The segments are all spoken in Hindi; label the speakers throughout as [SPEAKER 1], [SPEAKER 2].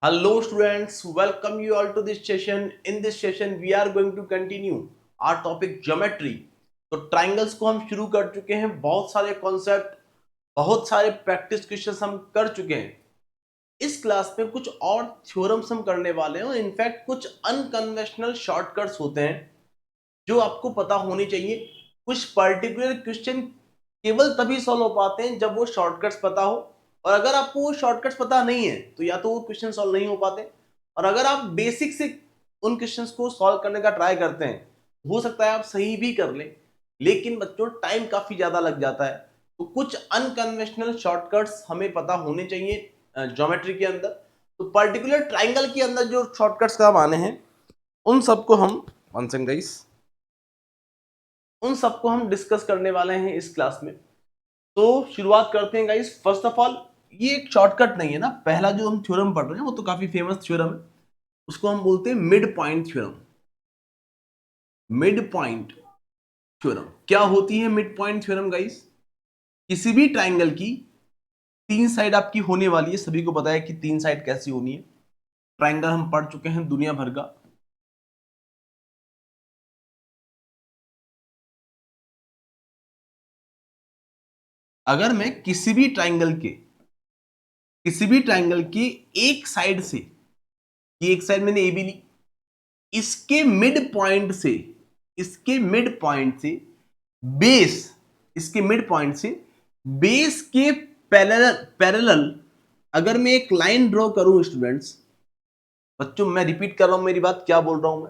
[SPEAKER 1] Hello students, welcome you all to this session. In this session we are going to continue our topic geometry. तो ट्राइंगल्स को हम शुरू कर चुके हैं, बहुत सारे कॉन्सेप्ट, बहुत सारे प्रैक्टिस क्वेश्चंस हम कर चुके हैं. इस क्लास में कुछ और थ्योरम्स हम करने वाले हैं और इनफैक्ट कुछ अनकन्वेंशनल शॉर्टकट्स होते हैं जो आपको पता होने चाहिए. कुछ पर्टिकुलर क्वेश्चन केवल तभी सॉल्व हो पाते हैं जब वो शॉर्टकट्स पता हो, और अगर आपको वो शॉर्टकट्स पता नहीं है तो या तो वो क्वेश्चन सॉल्व नहीं हो पाते, और अगर आप बेसिक से उन क्वेश्चंस को सॉल्व करने का ट्राई करते हैं हो सकता है आप सही भी कर लें, लेकिन बच्चों टाइम काफी ज्यादा लग जाता है. तो कुछ अनकन्वेंशनल शॉर्टकट्स हमें पता होने चाहिए ज्योमेट्री के अंदर. तो पर्टिकुलर ट्राइंगल के अंदर जो शॉर्टकट्स काम आने हैं उन सबको हम वन सेकंड गाइस, उन सबको हम डिस्कस करने वाले हैं इस क्लास में. तो शुरुआत करते हैं गाइस. फर्स्ट ऑफ ऑल ये एक शॉर्टकट नहीं है ना, पहला जो हम थ्योरम पढ़ रहे हैं वो तो काफी फेमस थ्योरम है, उसको हम बोलते हैं mid point theorem. Mid point theorem क्या होती है? मिड पॉइंट थ्योरम गाइस, किसी भी ट्राइंगल की तीन साइड आपकी होने वाली है. सभी को पता है कि तीन साइड कैसी होनी है. ट्राइंगल हम पढ़ चुके हैं दुनिया भर का. अगर मैं किसी भी ट्राइंगल के एक साइड से, ये एक साइड मैंने ए बी ली, इसके मिड पॉइंट से, इसके मिड पॉइंट से बेस, इसके मिड पॉइंट से बेस के पैरेलल अगर मैं एक लाइन ड्रॉ करूं स्टूडेंट्स, बच्चों मैं रिपीट कर रहा हूं मेरी बात, क्या बोल रहा हूं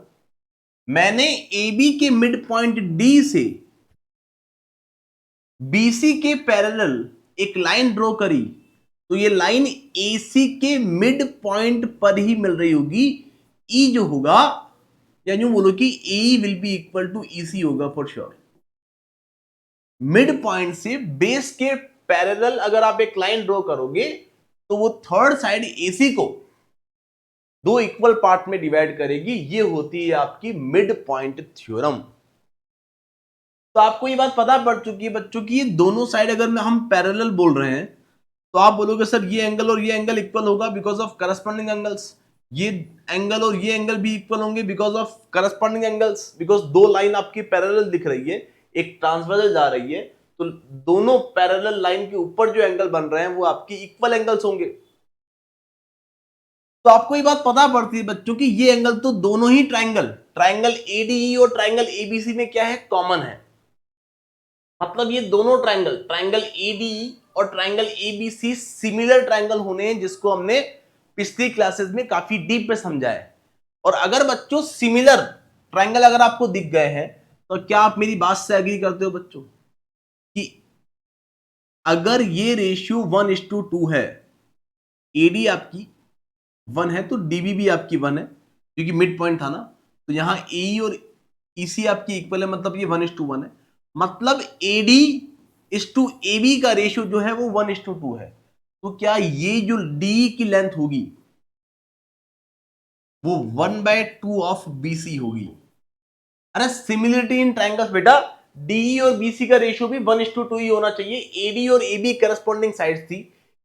[SPEAKER 1] मैंने ए बी के मिड पॉइंट डी से बीसी के पैरेलल एक लाइन ड्रॉ करी तो ये लाइन एसी के मिड पॉइंट पर ही मिल रही होगी. ई जो होगा, या यूं बोलो कि A will be equal to E C होगा फॉर श्योर. मिड पॉइंट से बेस के पैरेलल अगर आप एक लाइन ड्रॉ करोगे तो वो थर्ड साइड एसी को दो इक्वल पार्ट में डिवाइड करेगी. ये होती है आपकी मिड पॉइंट थ्योरम. तो आपको ये बात पता पड़ चुकी है बच्चों की ये दोनों साइड अगर हम पैरेलल बोल रहे हैं तो आप बोलोगे सर ये एंगल और ये एंगल इक्वल होगा बिकॉज ऑफ करस्पॉन्डिंग एंगल्स. ये एंगल और ये एंगल भी इक्वल होंगे because of corresponding angles, because दो लाइन आपकी पैरेलल दिख रही है, एक ट्रांसवर्सल जा रही है, तो दोनों पैरेलल लाइन के ऊपर जो एंगल बन रहे हैं वो आपकी इक्वल एंगल्स होंगे. तो आपको ये बात पता पड़ती है बच्चों की ये एंगल तो दोनों ही ट्राइंगल एडीई और ट्राइंगल एबीसी में क्या है, कॉमन है. मतलब ये दोनों ट्राइंगल एडीई और ट्राइंगल एबीसी सिमिलर ट्राइंगल होने हैं, जिसको हमने पिछली क्लासेस में काफी डीप में समझा है. और अगर बच्चों सिमिलर ट्राइंगल अगर आपको दिख गए हैं तो क्या आप मेरी बात से एग्री करते हो बच्चों कि अगर ये रेशियो 1:2 है, एडी आपकी 1 है तो डीबी भी आपकी 1 है क्योंकि मिड पॉइंट था ना, तो यहां एई और ईसी आपकी इक्वल है, मतलब ये 1:1 है. मतलब एडी इस टू ए बी का रेशियो जो है वो 1:2 है. तो क्या ये जो डी की लेंथ होगी वो 1/2 ऑफ बीसी होगी. अरे सिमिलरिटी इन ट्राइंगल्स बेटा, डी और बीसी का रेशियो भी 1:2 ही होना चाहिए. एडी और ए बी करस्पॉन्डिंग साइड थी,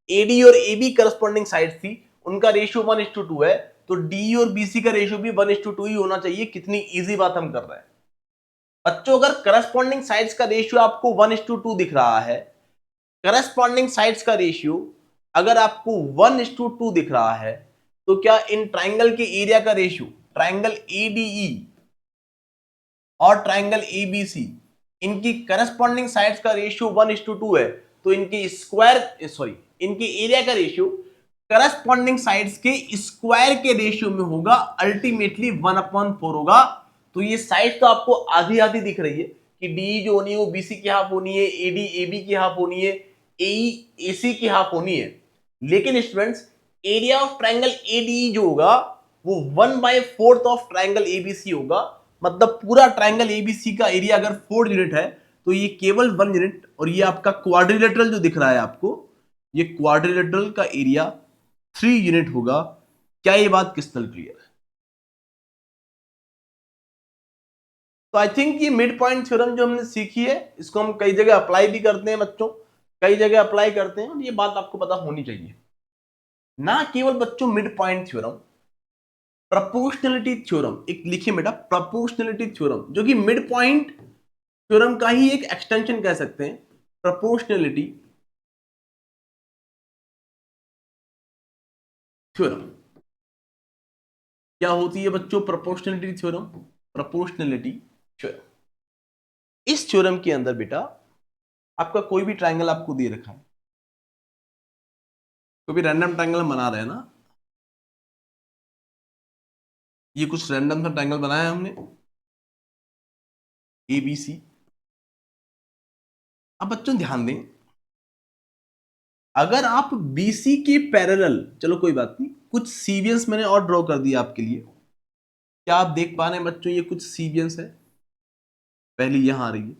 [SPEAKER 1] एडी और ए बी करस्पॉन्डिंग साइड थी, उनका रेशियो 1:2 है, तो डी और बीसी का रेशियो भी 1:2 ही होना चाहिए. कितनी इजी बात हम कर रहे हैं बच्चों. अगर करस्पॉन्डिंग साइड्स का रेशियो आपको 1:2 दिख रहा है, करस्पॉन्डिंग साइड्स का रेशियो अगर आपको 1:2 दिख रहा है, तो क्या इन ट्राइंगल के एरिया का रेशियो, ट्राइंगल एडीई और ट्राइंगल एबीसी, इनकी करस्पॉन्डिंग साइड्स का रेशियो 1:2 है, तो इनके स्क्वायर सॉरी इनके एरिया का रेशियो करस्पॉन्डिंग साइड्स के स्क्वायर के रेशियो में होगा, अल्टीमेटली 1/4 होगा. तो ये साइड तो आपको आधी आधी दिख रही है कि डी जो होनी है वो बीसी की हाफ होनी है, एडी एबी की हाफ होनी है, एई एसी की हाफ होनी है. लेकिन students area of triangle AD जो होगा वो 1/4 ऑफ ट्राइंगल एबीसी होगा. मतलब पूरा ट्राइंगल एबीसी का एरिया अगर 4 यूनिट है तो ये केवल 1 यूनिट, और ये आपका क्वाड्रिलेटरल जो दिख रहा है आपको, ये क्वाड्रिलेटरल का एरिया 3 यूनिट होगा. क्या ये बात क्रिस्टल क्लियर है? तो आई थिंक ये मिड पॉइंट थ्योरम जो हमने सीखी है इसको हम कई जगह अप्लाई भी करते हैं बच्चों, कई जगह अप्लाई करते हैं, और ये बात आपको पता होनी चाहिए. ना केवल बच्चों mid point theorem, proportionality theorem एक लिखिए बेटा, प्रोपोर्शनलिटी थ्योरम, जो कि मिड पॉइंट थ्योरम का ही एक एक्सटेंशन कह सकते हैं। प्रोपोर्शनलिटी थ्योरम क्या होती है बच्चों? Proportionality theorem, proportionality theorem. इस थ्योरम के अंदर बेटा आपका कोई भी ट्रायंगल आपको दे रखा है, कोई भी रैंडम ट्रायंगल बना रहे हैं ना, ये कुछ रैंडम सा ट्रायंगल बनाया है हमने ABC। अब बच्चों ध्यान दें, अगर आप BC के पैरेलल, चलो कोई बात नहीं, कुछ सीवियंस मैंने और ड्रॉ कर दिया आपके लिए। क्या आप देख पा रहे हैं बच्चों? ये कुछ सीवियंस है, पहली यहां आ रही है,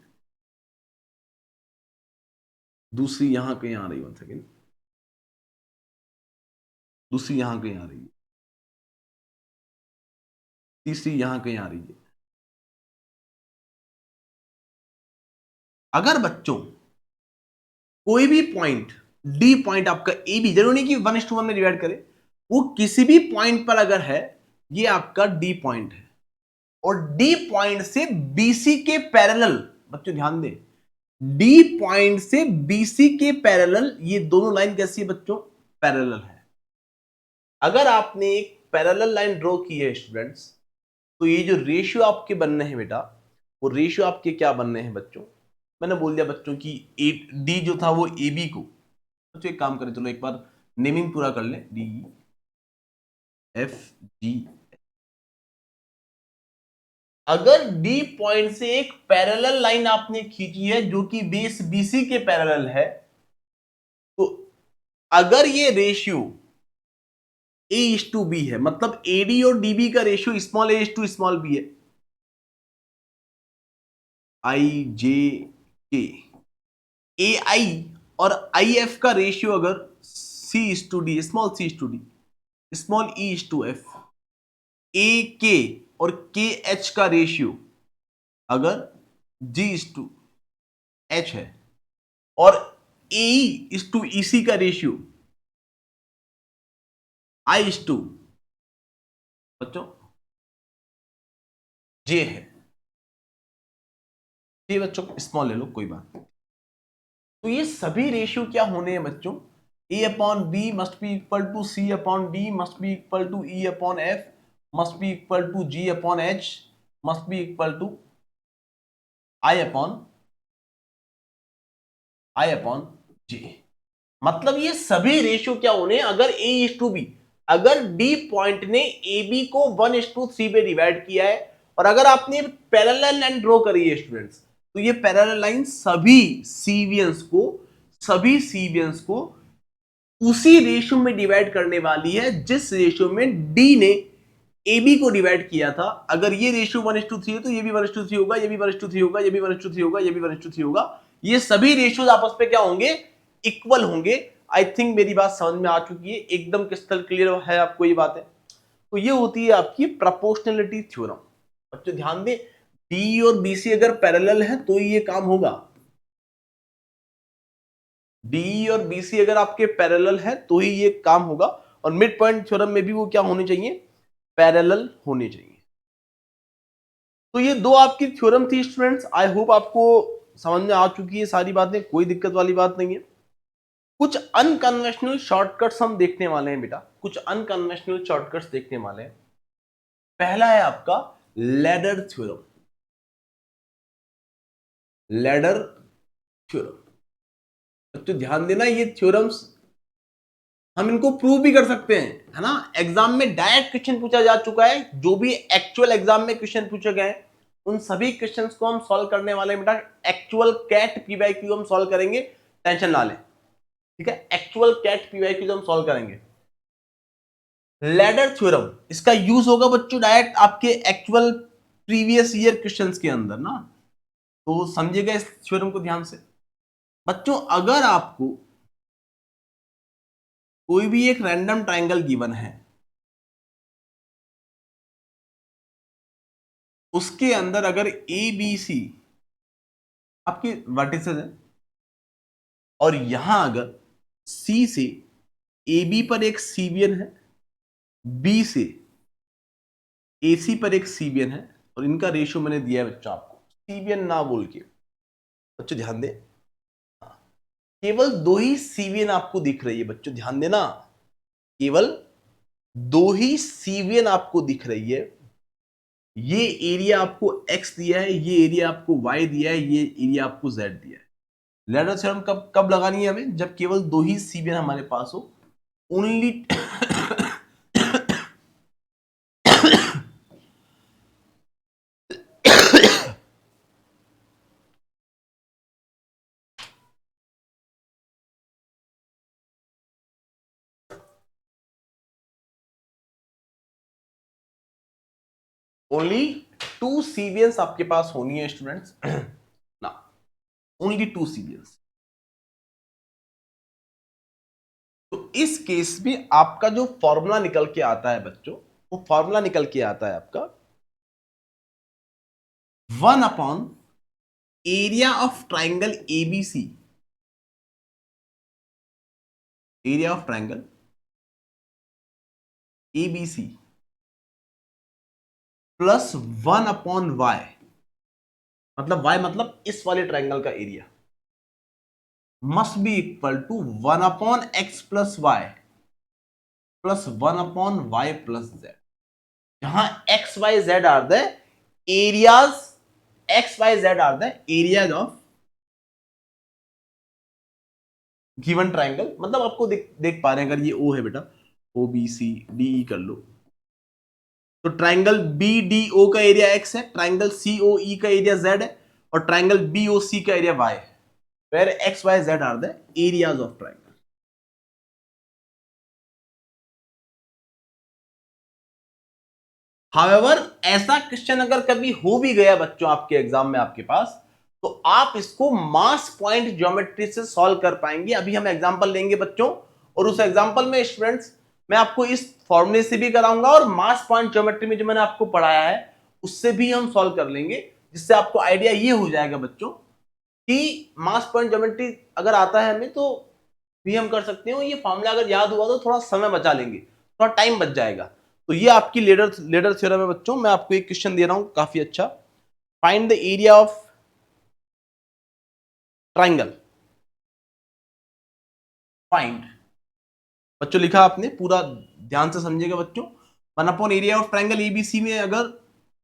[SPEAKER 1] दूसरी यहां कहीं आ रही है, 1 सेकेंड, दूसरी यहां कहीं आ रही है, तीसरी यहां कहीं आ रही है। अगर बच्चों कोई भी पॉइंट डी पॉइंट आपका ए बी, जरूरी नहीं कि 1:1 में डिवाइड करे, वो किसी भी पॉइंट पर अगर है, ये आपका डी पॉइंट है, और डी पॉइंट से बीसी के पैरेलल, बच्चों ध्यान दें, डी पॉइंट से बीसी के पैरेलल, ये दोनों लाइन कैसी है बच्चों? पैरेलल है। अगर आपने एक पैरेलल लाइन ड्रॉ की है स्टूडेंट्स, तो ये जो रेशियो आपके बनने हैं बेटा, वो रेशियो आपके क्या बनने हैं बच्चों? मैंने बोल दिया बच्चों की डी जो था वो ए बी को, बच्चों एक काम करें, चलो एक बार नेमिंग पूरा कर लें, डी एफ जी। अगर डी पॉइंट से एक पैरेलल लाइन आपने खींची है जो कि बेस बीसी के पैरेलल है, तो अगर ये रेशियो A:B है, मतलब AD और DB का ratio small a small b है, IJ AI और IF का रेशियो अगर C:D, small C:D, small E:F, AK और KH का रेशियो अगर G:H है, और AE:EC का रेशियो I:, बच्चों J है। ये बच्चों स्मॉल ले लो, कोई बात नहीं। तो ये सभी रेशियो क्या होने हैं बच्चों? A/B must be equal to C/D, must be equal to E/F, must be equal to G/H, must be equal to I/J। मतलब ये सभी रेशियो क्या होने हैं? अगर A:B, अगर D पॉइंट ने AB को 1:3 पे डिवाइड किया है, और अगर आपने पैरेलल लाइन ड्रॉ करी है स्टूडेंट्स, तो ये पैरेलल लाइन सभी सीवियंस को उसी रेशियो में डिवाइड करने वाली है जिस रेशियो में डी ने AB को डिवाइड किया था। अगर ये रेशियो 1:3 है, तो ये भी 1:3 होगा, ये भी 1:3 होगा, ये भी 1:3 होगा, ये भी 1:3 होगा। ये सभी रेशियोज आपस में क्या होंगे? इक्वल होंगे। आई थिंक मेरी बात समझ में आ चुकी है, एकदम क्रिस्टल क्लियर है आपको ये बात है। तो ये होती है आपकी प्रोपोर्शनलिटी थ्योरम। बच्चों ध्यान दें, डी और बीसी अगर पैरेलल है तो ये काम होगा, डी और बीसी अगर आपके पैरेलल है तो ही ये काम होगा, और मिड पॉइंट थ्योरम में भी वो क्या होने चाहिए? पैरेलल होने चाहिए। तो ये दो आपकी थ्योरम थी स्टूडेंट्स, आई होप आपको समझ में आ चुकी है सारी बातें, कोई दिक्कत वाली बात नहीं है। कुछ अनकन्वेंशनल शॉर्टकट्स हम देखने वाले हैं बेटा, कुछ अनकन्वेंशनल शॉर्टकट्स देखने वाले हैं। पहला है आपका लैडर थ्योरम, लैडर थ्योरम। तो ध्यान देना, ये थ्योरम्स हम इनको प्रूव भी कर सकते हैं, है ना। एग्जाम में डायरेक्ट क्वेश्चन पूछा जा चुका है, जो भी एक्चुअल एग्जाम में क्वेश्चन पूछे गए हैं उन सभी क्वेश्चंस को हम सॉल्व करने वाले हैं बेटा। एक्चुअल कैट पीवाईक्यू हम सॉल्व करेंगे, टेंशन ना लें, ठीक है। एक्चुअल कैट पीवाईक्यू हम सॉल्व करेंगे। लैडर थ्योरम, इसका यूज होगा बच्चों डायरेक्ट आपके एक्चुअल प्रीवियस ईयर क्वेश्चंस के अंदर ना, तो समझिएगा इस थ्योरम को ध्यान से। बच्चों अगर आपको कोई भी एक रैंडम ट्रायंगल गिवन है, उसके अंदर अगर ए बी सी आपकी वर्टिसेस है, और यहां अगर सी से ए बी पर एक सीबियन है, बी से AC पर एक सीबियन है, और इनका रेशियो मैंने दिया है बच्चों आपको, सीबियन ना बोल के बच्चों ध्यान दे, केवल दो ही सीबियन आपको दिख रही है बच्चों, ध्यान देना, केवल दो ही सीबियन आपको दिख रही है। ये एरिया आपको x दिया है, ये एरिया आपको y दिया है, ये एरिया आपको z दिया है। लेडर थ्योरम कब कब लगानी है हमें, जब केवल दो ही सीबियन हमारे पास हो, ओनली ओनली टू सीबियंस आपके पास होनी है स्टूडेंट्स ना, ओनली टू सीबियंस। तो इस केस में आपका जो फॉर्मूला निकल के आता है बच्चों, वो फॉर्मूला निकल के आता है आपका 1 upon area of triangle A B C, area of triangle A B C plus 1 upon Y, मतलब y मतलब इस वाले ट्राइंगल का area, must be equal to 1 upon X plus Y plus 1 upon Y plus Z, जहां X Y Z are the areas, X Y Z are the areas of given triangle. मतलब आपको देख पा रहे हैं, अगर ये ओ है बेटा, O B C D E कर लो, तो ट्राइंगल बी डी ओ का एरिया एक्स है, ट्राइंगल सी ओ ई का एरिया जेड है, और ट्राइंगल बी ओ सी का एरिया वाई है, where X Y Z are the areas of triangle. However ऐसा क्वेश्चन अगर कभी हो भी गया बच्चों आपके एग्जाम में आपके पास, तो आप इसको मास पॉइंट ज्योमेट्री से सॉल्व कर पाएंगे। अभी हम एग्जांपल लेंगे बच्चों, और उस एग्जांपल में स्टूडेंट्स मैं आपको इस फॉर्मूले से भी कराऊंगा, और मास पॉइंट ज्योमेट्री में जो मैंने आपको पढ़ाया है उससे भी हम सॉल्व कर लेंगे, जिससे आपको आइडिया ये हो जाएगा बच्चों कि मास पॉइंट ज्योमेट्री अगर आता है हमें तो भी हम कर सकते हो। ये फॉर्मूला अगर याद हुआ तो थोड़ा समय बचा लेंगे, थोड़ा टाइम बच जाएगा। तो ये आपकी लेडर थ्योरम है बच्चों। मैं आपको एक क्वेश्चन दे रहा हूं काफी अच्छा, find the area of triangle, find, बच्चों लिखा आपने, पूरा ध्यान से समझिएगा बच्चों। 1 upon area of triangle ABC में अगर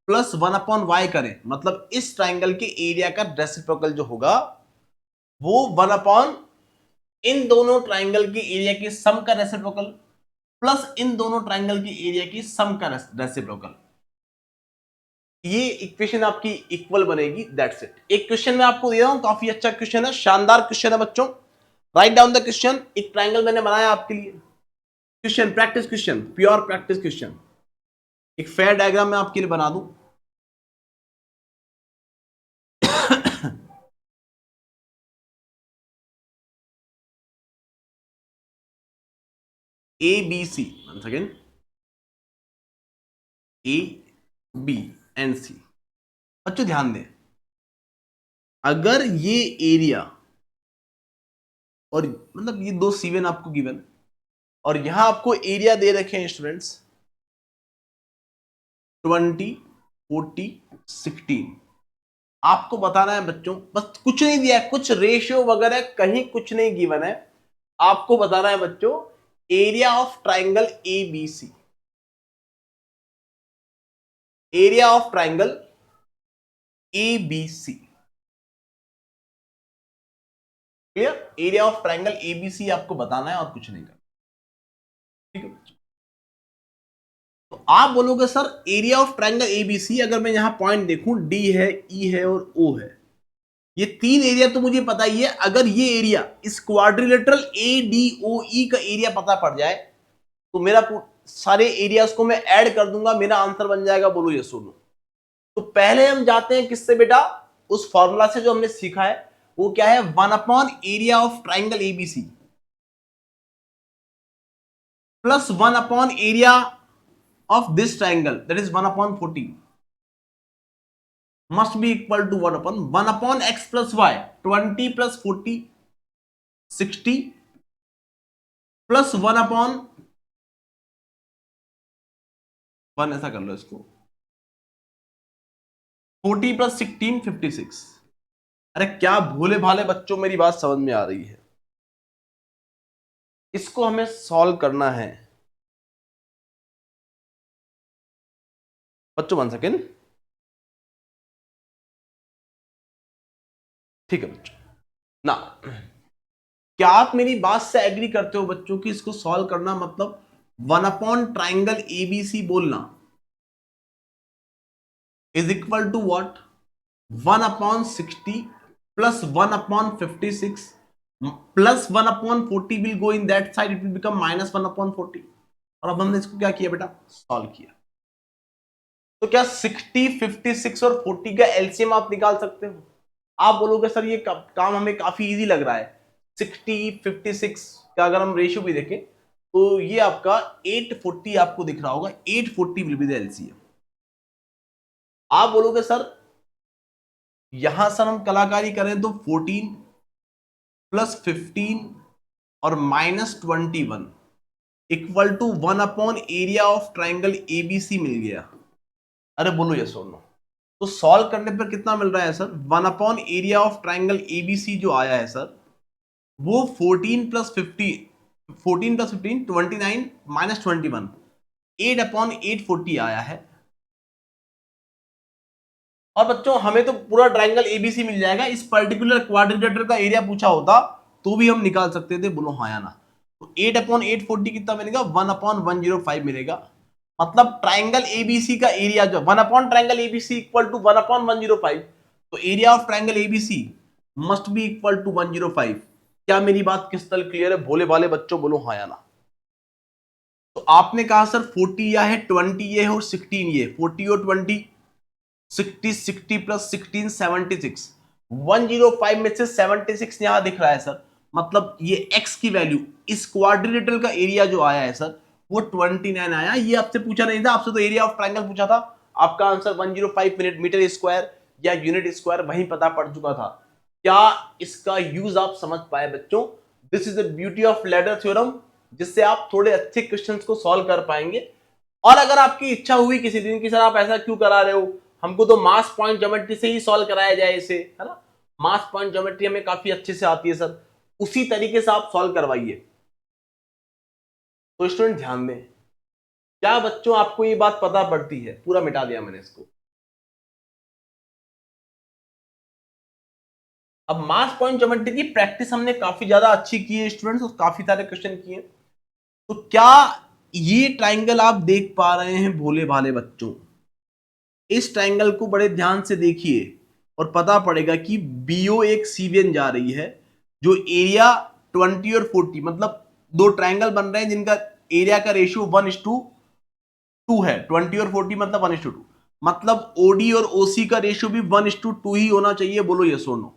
[SPEAKER 1] प्लस 1 अपॉन वाई करें, मतलब इस ट्राइंगल के एरिया का रेसिप्रोकल जो होगा वो 1 अपॉन इन दोनों ट्राइंगल के एरिया की सम का रेसिप्रोकल प्लस इन दोनों ट्राइंगल की एरिया की सम का रेसिप्रोकल, ये इक्वेशन आपकी इक्वल बनेगी। That's it. एक क्वेश्चन मैं आपको दे रहा हूं, काफी अच्छा क्वेश्चन है, शानदार क्वेश्चन है बच्चों। Write down the question. एक ट्राइंगल मैंने बनाया आपके लिए, question practice question, pure practice question. एक फेयर डायग्राम मैं आपके लिए बना दूं। A B C, one second, A B and C. बच्चों ध्यान दें, अगर ये एरिया और मतलब ये दो सीवन आपको गिवन, और यहां आपको एरिया दे रखे हैं स्टूडेंट्स 20, 40, 16, आपको बताना है बच्चों, बस कुछ नहीं दिया है, कुछ रेशियो वगैरह कहीं कुछ नहीं गिवन है, आपको बताना है बच्चों area of triangle A B C, area of triangle A B C. Clear? Area of triangle ABC आपको बताना है और कुछ नहीं करना। ठीक है, तो आप बोलोगे sir area of triangle ABC, अगर मैं यहां पॉइंट देखूं डी है, ई है और ओ है, ये तीन एरिया तो मुझे पता ही है। अगर ये एरिया इस क्वाड्रिलेटरल ए डी ओ ई का एरिया पता पड़ जाए तो मेरा सारे एरियाज को मैं ऐड कर दूंगा, मेरा आंसर बन जाएगा। बोलो ये सुनो। तो पहले हम जाते हैं किससे बेटा, उस फॉर्मूला से जो हमने सीखा है, वो क्या है, 1 upon area of triangle A B C plus 1 upon area of this triangle, that is 1 upon 40, must be equal to 1 upon x plus y, 20 plus 40, 60, plus 1/1, ऐसा कर लो इसको, 40 प्लस 16 56। अरे क्या भोले भाले बच्चों, मेरी बात समझ में आ रही है? इसको हमें सॉल्व करना है बच्चों, 1 सेकेंड। ठीक है बच्चों ना, क्या आप मेरी बात से एग्री करते हो बच्चों कि इसको सॉल्व करना मतलब 1/ट्राइंगल एबीसी बोलना is equal to what, 1/60 plus 1/56 plus 1/40 will go in that side, it will become minus 1/40। और अब हमने इसको क्या किया बेटा, सॉल्व किया। तो क्या 60, 56 और 40 का एलसीएम आप निकाल सकते हो? आप बोलोगे सर ये काम हमें काफी इजी लग रहा है, 60, 56 का अगर हम रेशियो भी देखें तो ये आपका 840 आपको दिख रहा होगा, 840 विल बी द एलसीएम। आप बोलोगे सर यहां सर हम कलाकारी करें तो 14 प्लस 15 और माइनस 21 इक्वल टू 1/एरिया ऑफ ट्राइंगल एबीसी मिल गया। अरे बोलो यस और नो। तो सॉल्व करने पर कितना मिल रहा है सर, 1/एरिया ऑफ ट्राइंगल एबीसी जो आया है सर, वो 14 प्लस 15 29 माइनस 21 8/840 आया है। और बच्चों हमें तो पूरा ट्राइंगल एबीसी मिल जाएगा, इस पर्टिकुलर क्वाड्रिलेटरल का एरिया पूछा होता तो भी हम निकाल सकते थे, बोलो हाँ या ना। तो 8/840 कितना मिलेगा, 1/105 मिलेगा। मतलब ट्राइंगल एबीसी का एरिया जो 1/ट्राइंगल एबीसी इक्वल टू 1/105, तो area of triangle ABC must be equal to 105। क्या मेरी बात क्रिस्टल क्लियर है भोले वाले बच्चों, बोलो हाँ या ना। तो आपने कहा सर 40 या है, 20 ये है और 16 ये, 40 और 20 60, 60 प्लस 16 76, 105 में से 76 यहां दिख रहा है सर, मतलब ये x की वैल्यू इस क्वाड्रिलेटरल का एरिया जो आया है सर वो 29 आया। ये आपसे पूछा नहीं था, आपसे तो एरिया ऑफ ट्राइंगल पूछा था, आपका आंसर 105 मीटर स्क्वायर या यूनिट स्क्वायर वहीं पता पड़ चुका था। क्या इसका यूज आप समझ पाए बच्चों? This is the beauty of ladder theorem, जिससे आप थोड़े अच्छे क्वेश्चंस को सॉल्व कर पाएंगे। और अगर आपकी इच्छा हुई किसी दिन की सर आप ऐसा क्यों करा रहे हो, हमको तो मास पॉइंट ज्योमेट्री से ही सॉल्व कराया जाए इसे, है ना, मास पॉइंट ज्योमेट्री हमें काफी अच्छे से आती है सर, उसी तरीके से आप सॉल्व करवाइए। तो स्टूडेंट ध्यान दें, क्या बच्चों आपको ये बात पता पड़ती है? पूरा मिटा दिया मैंने इसको। अब मास पॉइंट ज्योमेट्री की प्रैक्टिस हमने काफी ज्यादा अच्छी की है स्टूडेंट्स, और काफी सारे क्वेश्चन किए। तो क्या ये ट्राइंगल आप देख पा रहे हैं भोले भाले बच्चों? इस ट्राइंगल को बड़े ध्यान से देखिए और पता पड़ेगा कि बीओ एक सीवियन जा रही है, जो एरिया 20 और 40, मतलब दो ट्राइंगल बन रहे हैं जिनका एरिया का रेशियो 1:2 है, 20 और 40 मतलब 1:2, मतलब ओडी और ओसी का रेशियो भी 1:2 ही होना चाहिए, बोलो यस और नो।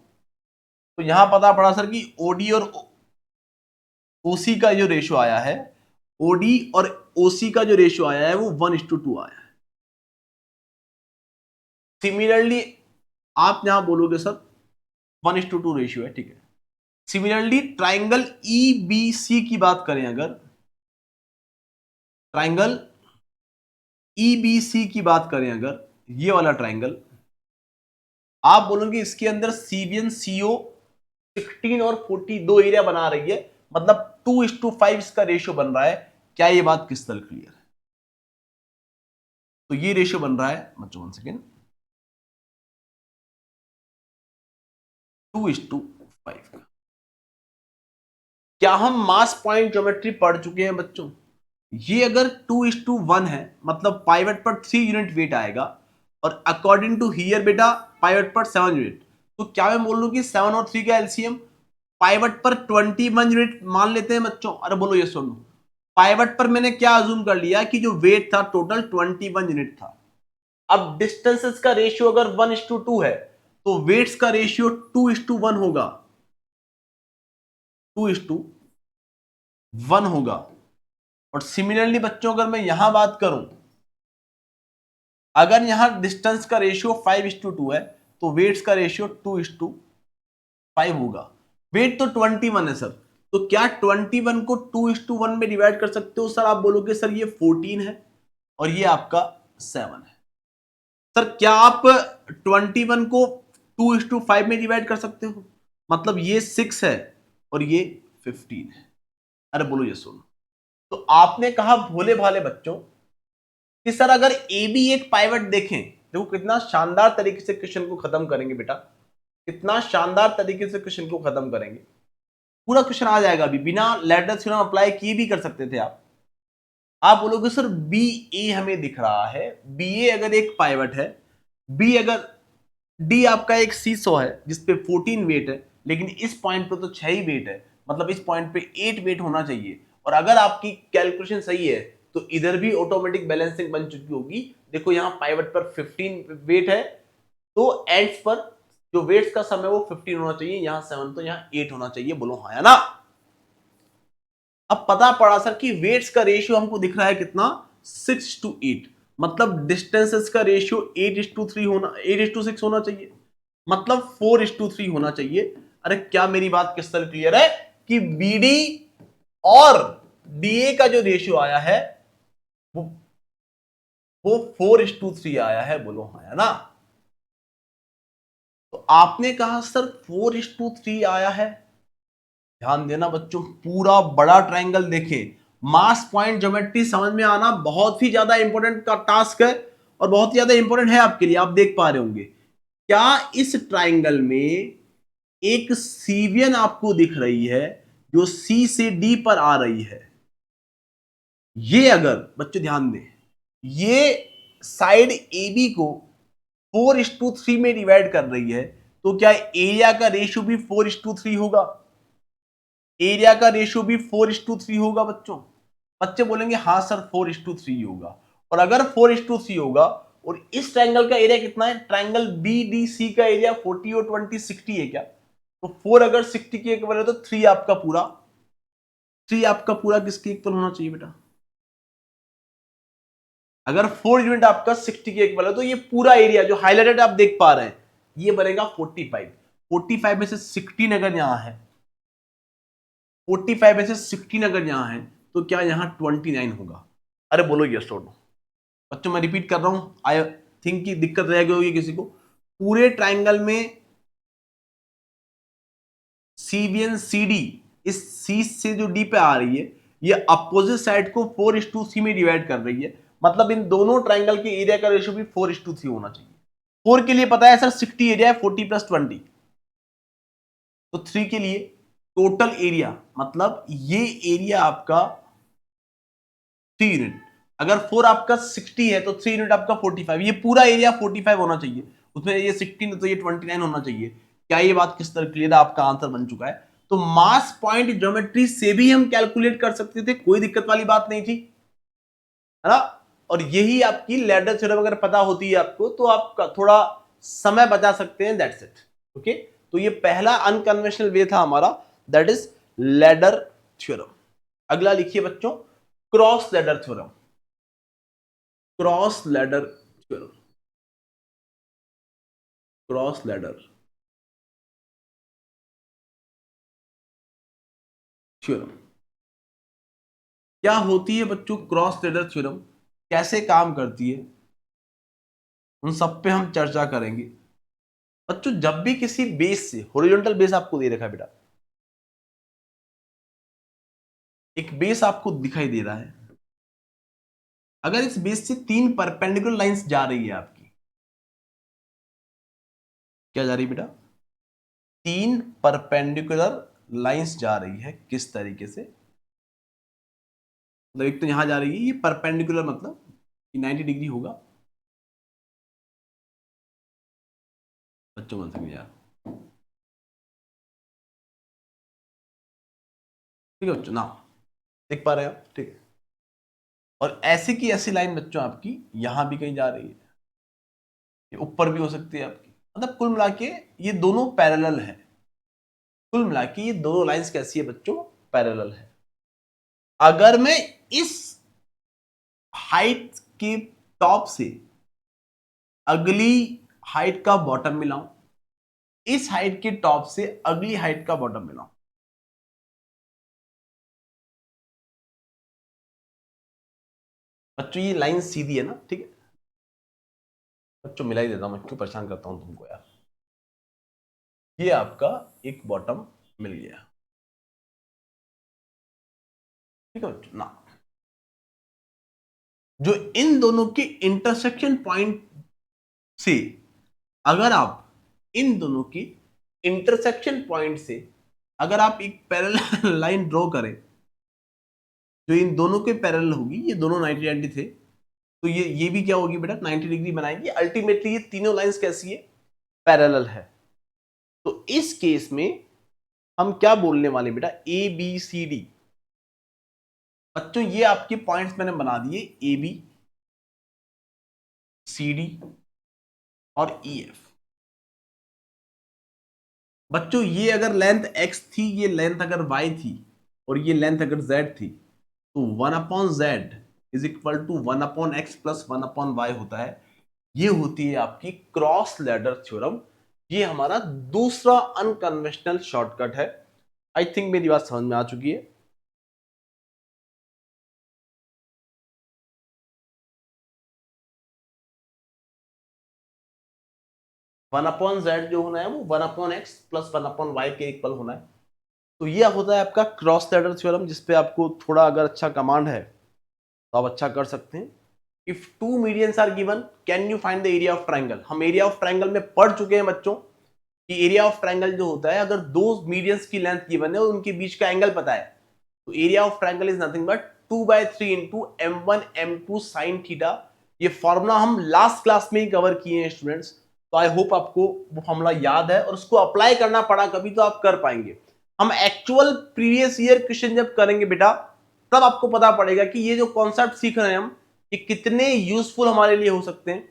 [SPEAKER 1] तो यहां पता पड़ा सर कि ओडी और ओसी का जो रेशियो आया है, ओडी और ओसी का जो रेशियो आया है वो 1:2 आया है। सिमिलरली आप यहां बोलोगे सर 1:2 रेशियो है, ठीक है। सिमिलरली ट्राइंगल ईबीसी की बात करें, अगर ट्राइंगल ईबीसी की बात करें, अगर ये वाला ट्राइंगल, आप बोलोगे इसके अंदर सीवियन सीओ 16 और 40 दो एरिया बना रही है, मतलब 2:5 इसका रेशियो बन रहा है। क्या ये बात क्रिस्टल क्लियर है? तो ये रेशियो बन रहा है बच्चों, 1 सेकेंड, 2:5 का। क्या हम मास पॉइंट ज्योमेट्री पढ़ चुके हैं बच्चों? ये अगर 2:1 है, मतलब पाइवट पर 3 यूनिट वेट आएगा, और अकॉर्डिंग टू हियर बेटा पाइवट पर 7 यूनिट, तो क्या मैं बोल लूं कि 7 और 3 का एलसीएम पाइवट पर 21 यूनिट मान लेते हैं बच्चों? अरे बोलो ये सुन, पाइवट पर मैंने क्या अज्यूम कर लिया कि जो वेट था टोटल 21 यूनिट था। अब डिस्टेंसेस का रेशियो अगर 1:2 है, तो वेट्स का रेशियो 2:1 होगा, 2:1 होगा। और सिमिलरली बच्चों अगर मैं यहां बात करूं, अगर यहां डिस्टेंस का रेशियो 5:2 है, तो वेट्स का रेशियो 2:5 होगा। वेट तो 21 है सर, तो क्या 21 को 2:1 में डिवाइड कर सकते हो सर? आप बोलोगे सर ये 14 है और ये आपका 7 है। सर क्या आप 21 को 2:5 में डिवाइड कर सकते हो? मतलब ये 6 है और ये 15 है। अरे बोलो ये सुनो। तो आपने कहा भोले भाले बच्चों कि सर अगर ए बी एक पाइवट देखें, देखो कितना शानदार तरीके से क्वेश्चन को खत्म करेंगे बेटा, कितना शानदार तरीके से क्वेश्चन को खत्म करेंगे। पूरा क्वेश्चन आ जाएगा अभी, बिना लैडर थ्योरम अप्लाई किए भी कर सकते थे आप बोलोगे सर बी ए हमें दिख रहा है, बी ए अगर एक पाइवट है, बी अगर डी आपका एक सीसॉ है जिसपे 14 वेट है, लेकिन इस पॉइंट पे तो 6 ही वेट है, मतलब इस पॉइंट पे 8 वेट होना चाहिए। और अगर आपकी कैलकुलेशन सही है तो इधर भी ऑटोमेटिक बैलेंसिंग बन चुकी होगी। देखो यहाँ पाइवट पर 15 वेट है, तो एंड्स पर जो वेट्स का समय वो 15 होना चाहिए, यहाँ 7 तो यहाँ 8 होना चाहिए। बोलो हाँ या ना? अब पता पड़ा सर कि वेट्स का रेशियो हमको दिख रहा है कितना, 6:8, मतलब डिस्टेंसेस का रेशियो 8:3 होना, 8:6 होना चाहिए, मतलब 4:3 होना चाहिए। अरे क्या मेरी बात किस तरह क्लियर है कि बीडी और डीए का जो रेशियो आया है वो वो 4:3 आया है। बोलो हाँ या ना? तो आपने कहा सर 4:3 आया है। ध्यान देना बच्चों, पूरा बड़ा ट्रायंगल देखें, मास पॉइंट ज्योमेट्री समझ में आना बहुत ही ज्यादा इंपॉर्टेंट का टास्क है और बहुत ही ज्यादा इंपॉर्टेंट है आपके लिए। आप देख पा रहे होंगे क्या इस ट्रायंगल में एक सीवियन आपको दिख रही है जो सी से डी पर आ रही है। ये अगर बच्चों ध्यान दें, ये साइड ए बी को 4:3 में डिवाइड कर रही है, तो क्या एरिया का रेशियो भी 4:3 होगा? एरिया का रेशियो भी 4:3 होगा बच्चों। बच्चे बोलेंगे हाँ सर 4:3 होगा। और अगर 4:3 होगा और इस ट्रायंगल का एरिया कितना है, ट्रायंगल बी डी सी का एरिया 40 और 20 60 है क्या? तो 4 अगर 60 के इक्वल है तो 3 आपका पूरा, 3 आपका पूरा किसके इक्वल होना चाहिए बेटा? अगर 4 यूनिट आपका 60 के इक्वल है तो ये पूरा एरिया जो हाईलाइटेड आप देख पा रहे हैं ये बनेगा 45। 45 में से 16 अगर यहां है, 45 में से 16 अगर यहां है तो क्या यहां 29 होगा? अरे बोलो यस और नो। बच्चों मैं रिपीट कर रहा हूं, आई थिंक की दिक्कत रह गई होगी किसी को। पूरे ट्राइंगल में सीबीएन सीडी, इस सी से जो डी पे आ रही है ये अपोजिट साइड को 4:3 में डिवाइड कर रही है, मतलब इन दोनों ट्राइंगल के एरिया का रेशियो भी 4:3 होना चाहिए। 4 के लिए पता है सर 60 एरिया है, 40 + 20, तो 3 के लिए टोटल एरिया मतलब ये एरिया आपका 3 यूनिट। अगर 4 आपका 60 है तो 3 यूनिट आपका 45, ये पूरा एरिया 45 होना चाहिए, उसमें ये 16 तो ये 29 होना चाहिए। क्या ये बात किस तरह क्लियर है? आपका आंसर बन चुका है। तो मास पॉइंट ज्योमेट्री से भी हम कैलकुलेट कर सकते थे, कोई दिक्कत वाली बात नहीं थी, है ना? और यही आपकी लैडर थ्योरम अगर पता होती है आपको तो आप थोड़ा समय बचा सकते हैं, दैट्स इट। ओके, तो ये पहला अनकन्वेंशनल वे था हमारा, दैट इज लैडर थ्योरम। अगला लिखिए बच्चों, cross ladder theorem. Cross ladder theorem, cross ladder theorem क्या होती है बच्चों? क्रॉस लैडर थ्योरम कैसे काम करती है, उन सब पे हम चर्चा करेंगे। बच्चों जब भी किसी बेस से, हॉरिजॉन्टल बेस आपको दे रखा है बेटा, एक बेस आपको दिखाई दे रहा है, अगर इस बेस से 3 परपेंडिकुलर लाइंस जा रही है आपकी, क्या जा रही है बेटा? 3 परपेंडिकुलर लाइंस जा रही है, किस तरीके से? मतलब एक तो यहां जा रही है, ये परपेंडिकुलर मतलब कि 90 डिग्री होगा। बच्चों बन सकें यार, ठीक है बच्चों ना, देख पा रहे हैं आप? ठीक है। और ऐसी की ऐसी लाइन बच्चों आपकी यहां भी कहीं जा रही है, ये ऊपर भी हो सकती है आपकी, मतलब कुल मिला के ये दोनों पैरेलल है। कुल मिला के ये दोनों लाइंस कैसी है बच्चों? पैरेलल है। अगर मैं इस हाइट के टॉप से अगली हाइट का बॉटम मिलाऊं, इस हाइट के टॉप से अगली हाइट का बॉटम मिलाऊं, बच्चों ये लाइन सीधी है ना, ठीक है बच्चों, मिला ही देता हूं मैं, क्यों परेशान करता हूं तुमको यार। ये आपका एक बॉटम मिल गया, ठीक है बच्चों ना। जो इन दोनों के इंटरसेक्शन पॉइंट से, अगर आप इन दोनों की इंटरसेक्शन पॉइंट से अगर आप एक पैरेलल लाइन ड्रॉ करें जो इन दोनों के पैरेलल होगी, ये दोनों 90 90 थे, तो ये भी क्या होगी बेटा, 90 डिग्री बनाएंगे। अल्टीमेटली ये तीनों लाइंस कैसी है, पैरेलल है। तो इस केस में हम क्या बोलने वाले बेटा, ए बी सी डी। बच्चों ये आपके पॉइंट्स मैंने बना दिए, ए बी सी डी और ई एफ। बच्चों ये अगर लेंथ x थी, ये लेंथ अगर y थी, और ये लेंथ अगर z थी, तो 1/z is equal to 1/x plus 1/y होता है। ये होती है आपकी क्रॉस लैडर थ्योरम। ये हमारा दूसरा अनकन्वेंशनल शॉर्टकट है। आई थिंक मेरी बात समझ में आ चुकी है। वन अपॉन जेड जो होना है वो 1/x प्लस 1/y के इक्वल होना है। तो ये होता है आपका क्रॉस लैडर थ्योरम, जिसपे आपको थोड़ा अगर अच्छा कमांड है तो आप अच्छा कर सकते हैं। If two medians are given, can you find the area of triangle. हम एरिया ऑफ ट्राइंगल में पढ़ चुके हैं बच्चों कि एरिया ऑफ ट्राइंगल जो होता है, अगर दो मीडियंस की लेंथ गिवन है और उनके बीच का एंगल पता है, तो area of triangle is nothing but 2/3 into m1 m2 sine theta. ये फॉर्मूला हम लास्ट क्लास में ही कवर किए हैं स्टूडेंट्स, तो आई होप आपको वो फॉर्मूला याद है और उसको अप्लाई करना पड़ा कभी तो आप कर पाएंगे। हम एक्चुअल प्रीवियस ईयर क्वेश्चन जब करेंगे बेटा, तब आपको पता पड़ेगा कि ये जो कॉन्सेप्ट सीख रहे हैं हम, ये कितने यूजफुल हमारे लिए हो सकते हैं।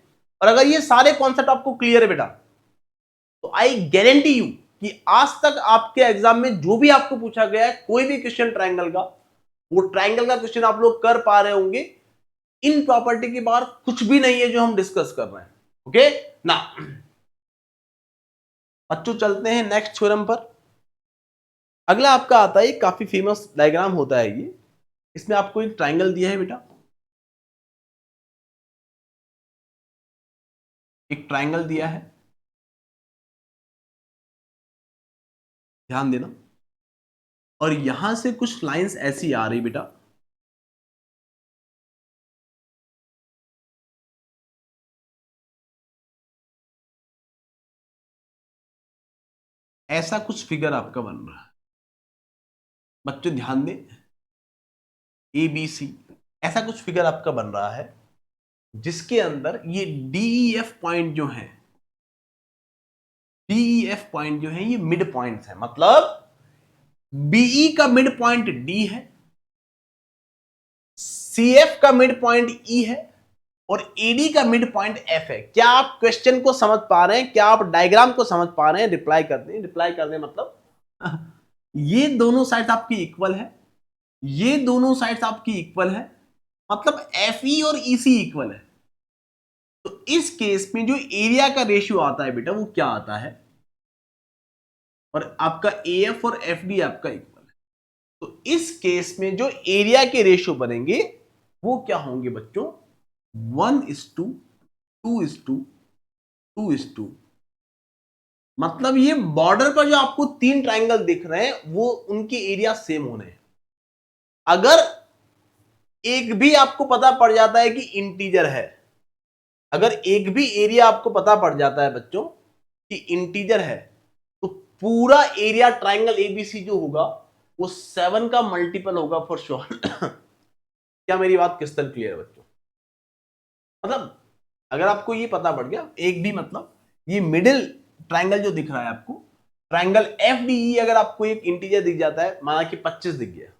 [SPEAKER 1] और अगर ये सारे कॉन्सेप्ट आपको क्लियर है बेटा, तो आई गारंटी यू कि आज तक आपके एग्जाम में जो भी आपको पूछा गया है, कोई भी क्वेश्चन ट्राइंगल का, वो ट्राइंगल का क्वेश्चन आप लोग कर पा रहे होंगे। इन प्रॉपर्टी के बाहर कुछ भी नहीं है जो हम डिस्कस कर रहे हैं। ओके ना बच्चों, चलते हैं नेक्स्ट थ्योरम पर। अगला आपका आता है, काफी फेमस डायग्राम होता है ये। इसमें आपको एक ट्राइंगल दिया है बेटा, एक ट्राइंगल दिया है, ध्यान देना। और यहां से कुछ लाइंस ऐसी आ रही बेटा, ऐसा कुछ फिगर आपका बन रहा है। बच्चों ध्यान दें, ए बी सी ऐसा कुछ फिगर आपका बन रहा है, जिसके अंदर ये डी एफ पॉइंट जो है, डी एफ पॉइंट जो है ये मिड पॉइंट है। मतलब बीई का मिड पॉइंट डी है, सी एफ का मिड पॉइंट ई है, और एडी का मिड पॉइंट एफ है। क्या आप क्वेश्चन को समझ पा रहे हैं, क्या आप डायग्राम को समझ पा रहे हैं? रिप्लाई कर दें, रिप्लाई कर दें। मतलब ये दोनों साइड आपकी इक्वल है, ये दोनों साइड्स आपकी इक्वल है, मतलब एफ ई और ईसी इक्वल है। तो इस केस में जो एरिया का रेशियो आता है बेटा, वो क्या आता है, और आपका ए एफ और एफ डी आपका इक्वल है। तो इस केस में जो एरिया के रेशियो बनेंगे वो क्या होंगे बच्चों, 1:2, 2:2। मतलब ये बॉर्डर पर जो आपको तीन ट्राइंगल दिख रहे हैं, वो उनके एरिया सेम होने हैं। अगर एक भी आपको पता पड़ जाता है कि इंटीजर है, अगर एक भी एरिया आपको पता पड़ जाता है बच्चों कि इंटीजर है, तो पूरा एरिया ट्राइंगल एबीसी जो होगा वो 7 का मल्टीपल होगा फॉर श्योर। क्या मेरी बात क्रिस्टल क्लियर है बच्चों? मतलब अगर आपको ये पता पड़ गया, एक भी मतलब ये मिडिल ट्राइंगल जो दिख रहा है आपको, ट्राइंगल एफ डी ई, अगर आपको एक इंटीजर दिख जाता है, माना कि 25 दिख गया,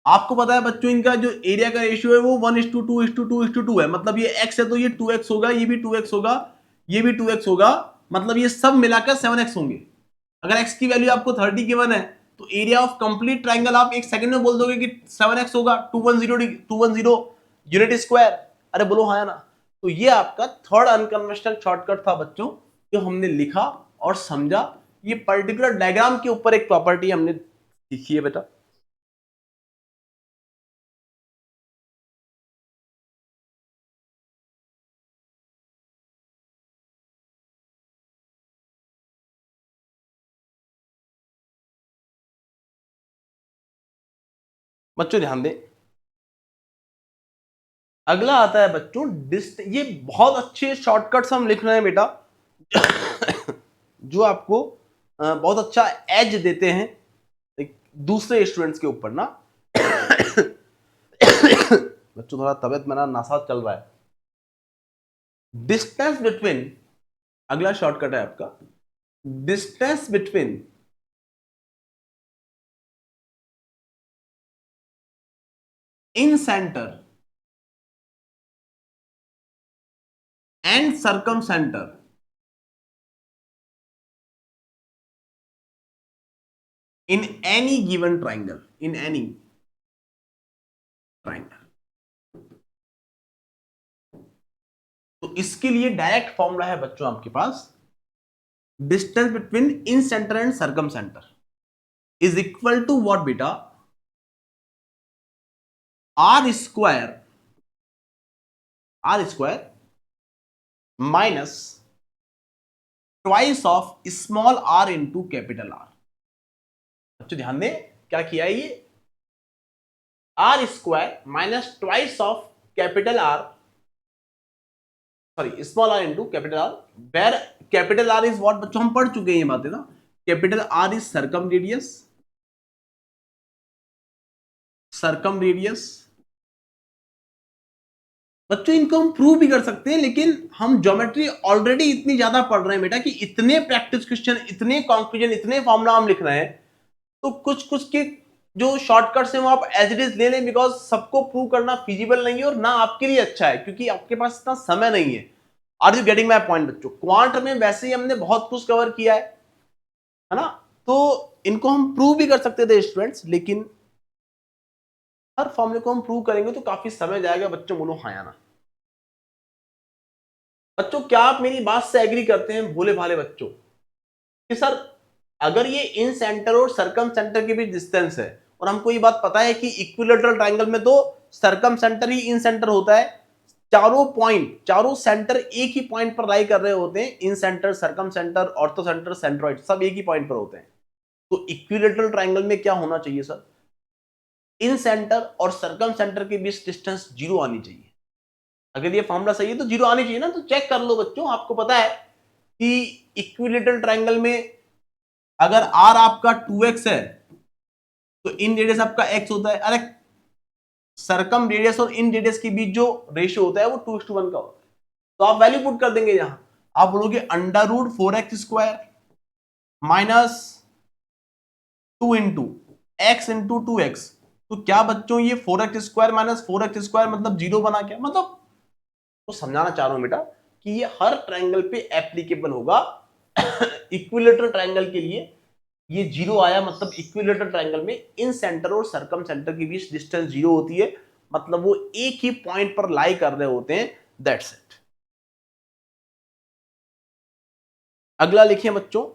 [SPEAKER 1] आपको पता है बच्चों इनका जो एरिया का रेशियो है वो 1:2:2:2 है। मतलब ये x है तो ये 2x होगा, ये भी 2x होगा, ये भी 2x होगा, मतलब ये सब मिलाकर 7x होंगे। अगर x की वैल्यू आपको 30 गिवन है, तो एरिया ऑफ कंप्लीट ट्राइंगल आप एक सेकंड में बोल दोगे कि 7x होगा, 210 यूनिट स्क्वायर। अरे बोलो हाँ या ना। तो ये आपका थर्ड अनकन्वेंशनल शॉर्टकट था बच्चों, जो हमने लिखा और समझा। ये पर्टिकुलर डायग्राम के ऊपर एक प्रॉपर्टी हमने सीखी है बेटा। बच्चों ध्यान दें, अगला आता है बच्चों ये बहुत अच्छे शॉर्टकट्स हम लिख रहे हैं बेटा जो आपको बहुत अच्छा एज देते हैं दूसरे स्टूडेंट्स के ऊपर ना बच्चों थोड़ा तबियत मेरा नासाज चल रहा है। डिस्टेंस बिटवीन, अगला शॉर्टकट है आपका, distance between incentre and circumcentre in any given triangle, in any triangle. तो इसके लिए डायरेक्ट फॉर्मूला है बच्चों आपके पास, distance between incentre and circumcentre is equal to what बेटा, R square minus twice of small R into capital R. बच्चों ध्यान दें, क्या किया है ये, R square minus twice of capital R, sorry small R into capital R, where capital R is what, बच्चों हम पढ़ चुके हैं ये बातें ना, capital R is circum radius. बच्चों इनको हम प्रूव भी कर सकते हैं, लेकिन हम ज्योमेट्री ऑलरेडी इतनी ज्यादा पढ़ रहे हैं बेटा कि इतने प्रैक्टिस क्वेश्चन, इतने कंक्लूजन, इतने फॉर्मूला हम लिख रहे हैं, तो कुछ कुछ के जो शॉर्टकट्स हैं वो आप एज इट इज ले लें, बिकॉज सबको प्रूव करना फिजिबल नहीं है और ना आपके लिए अच्छा है, क्योंकि आपके पास इतना समय नहीं है। Are you getting my point बच्चों? क्वांट में वैसे ही हमने बहुत कुछ कवर किया है ना, तो इनको हम प्रूव भी कर सकते थे स्टूडेंट्स, लेकिन हर फॉर्मूले को हम प्रूव करेंगे तो काफी समय जाएगा बच्चों, बोलो हाँ या ना। बच्चों क्या आप मेरी बात से एग्री करते हैं भोले भाले बच्चों कि सर अगर ये इन सेंटर और सर्कम सेंटर के बीच डिस्टेंस है, और हमको ये बात पता है कि इक्विलेटरल ट्रायंगल में तो सर्कम सेंटर ही इन सेंटर होता है, चारों पॉइंट, चारों सेंटर एक ही पॉइंट पर लाई कर रहे होते हैं, incentre, circumcentre, orthocentre, centroid, सब एक ही पॉइंट पर होते हैं, तो इक्विलेटरल ट्रायंगल में क्या होना चाहिए सर, इन सेंटर और सर्कम सेंटर के बीच डिस्टेंस 0 आनी चाहिए। अगर ये फॉर्मूला सही है तो 0 आनी चाहिए ना, तो चेक कर लो बच्चों, आपको पता है कि इक्विलेटरल ट्रायंगल में अगर आर आपका 2x है तो इन रेडियस आपका x होता है, अरे सर्कम रेडियस और इन रेडियस के बीच जो रेशियो होता है वो 2:1 का होता है, तो आप वैल्यू पुट कर देंगे यहां, आप बोलोगे √4x² minus 2 into x into 2x। तो क्या बच्चों ये 4x² माइनस 4x² मतलब 0 बना, क्या मतलब, तो समझाना चाह रहा हूं बेटा कि ये हर ट्रायंगल पे एप्लीकेबल होगा इक्विलेटरल ट्रायंगल के लिए ये 0 आया, मतलब इक्विलेटरल ट्रायंगल में इन सेंटर और सर्कम सेंटर के बीच डिस्टेंस 0 होती है, मतलब वो एक ही पॉइंट पर लाई कर रहे होते हैं, दैट्स इट। अगला लिखिए बच्चों,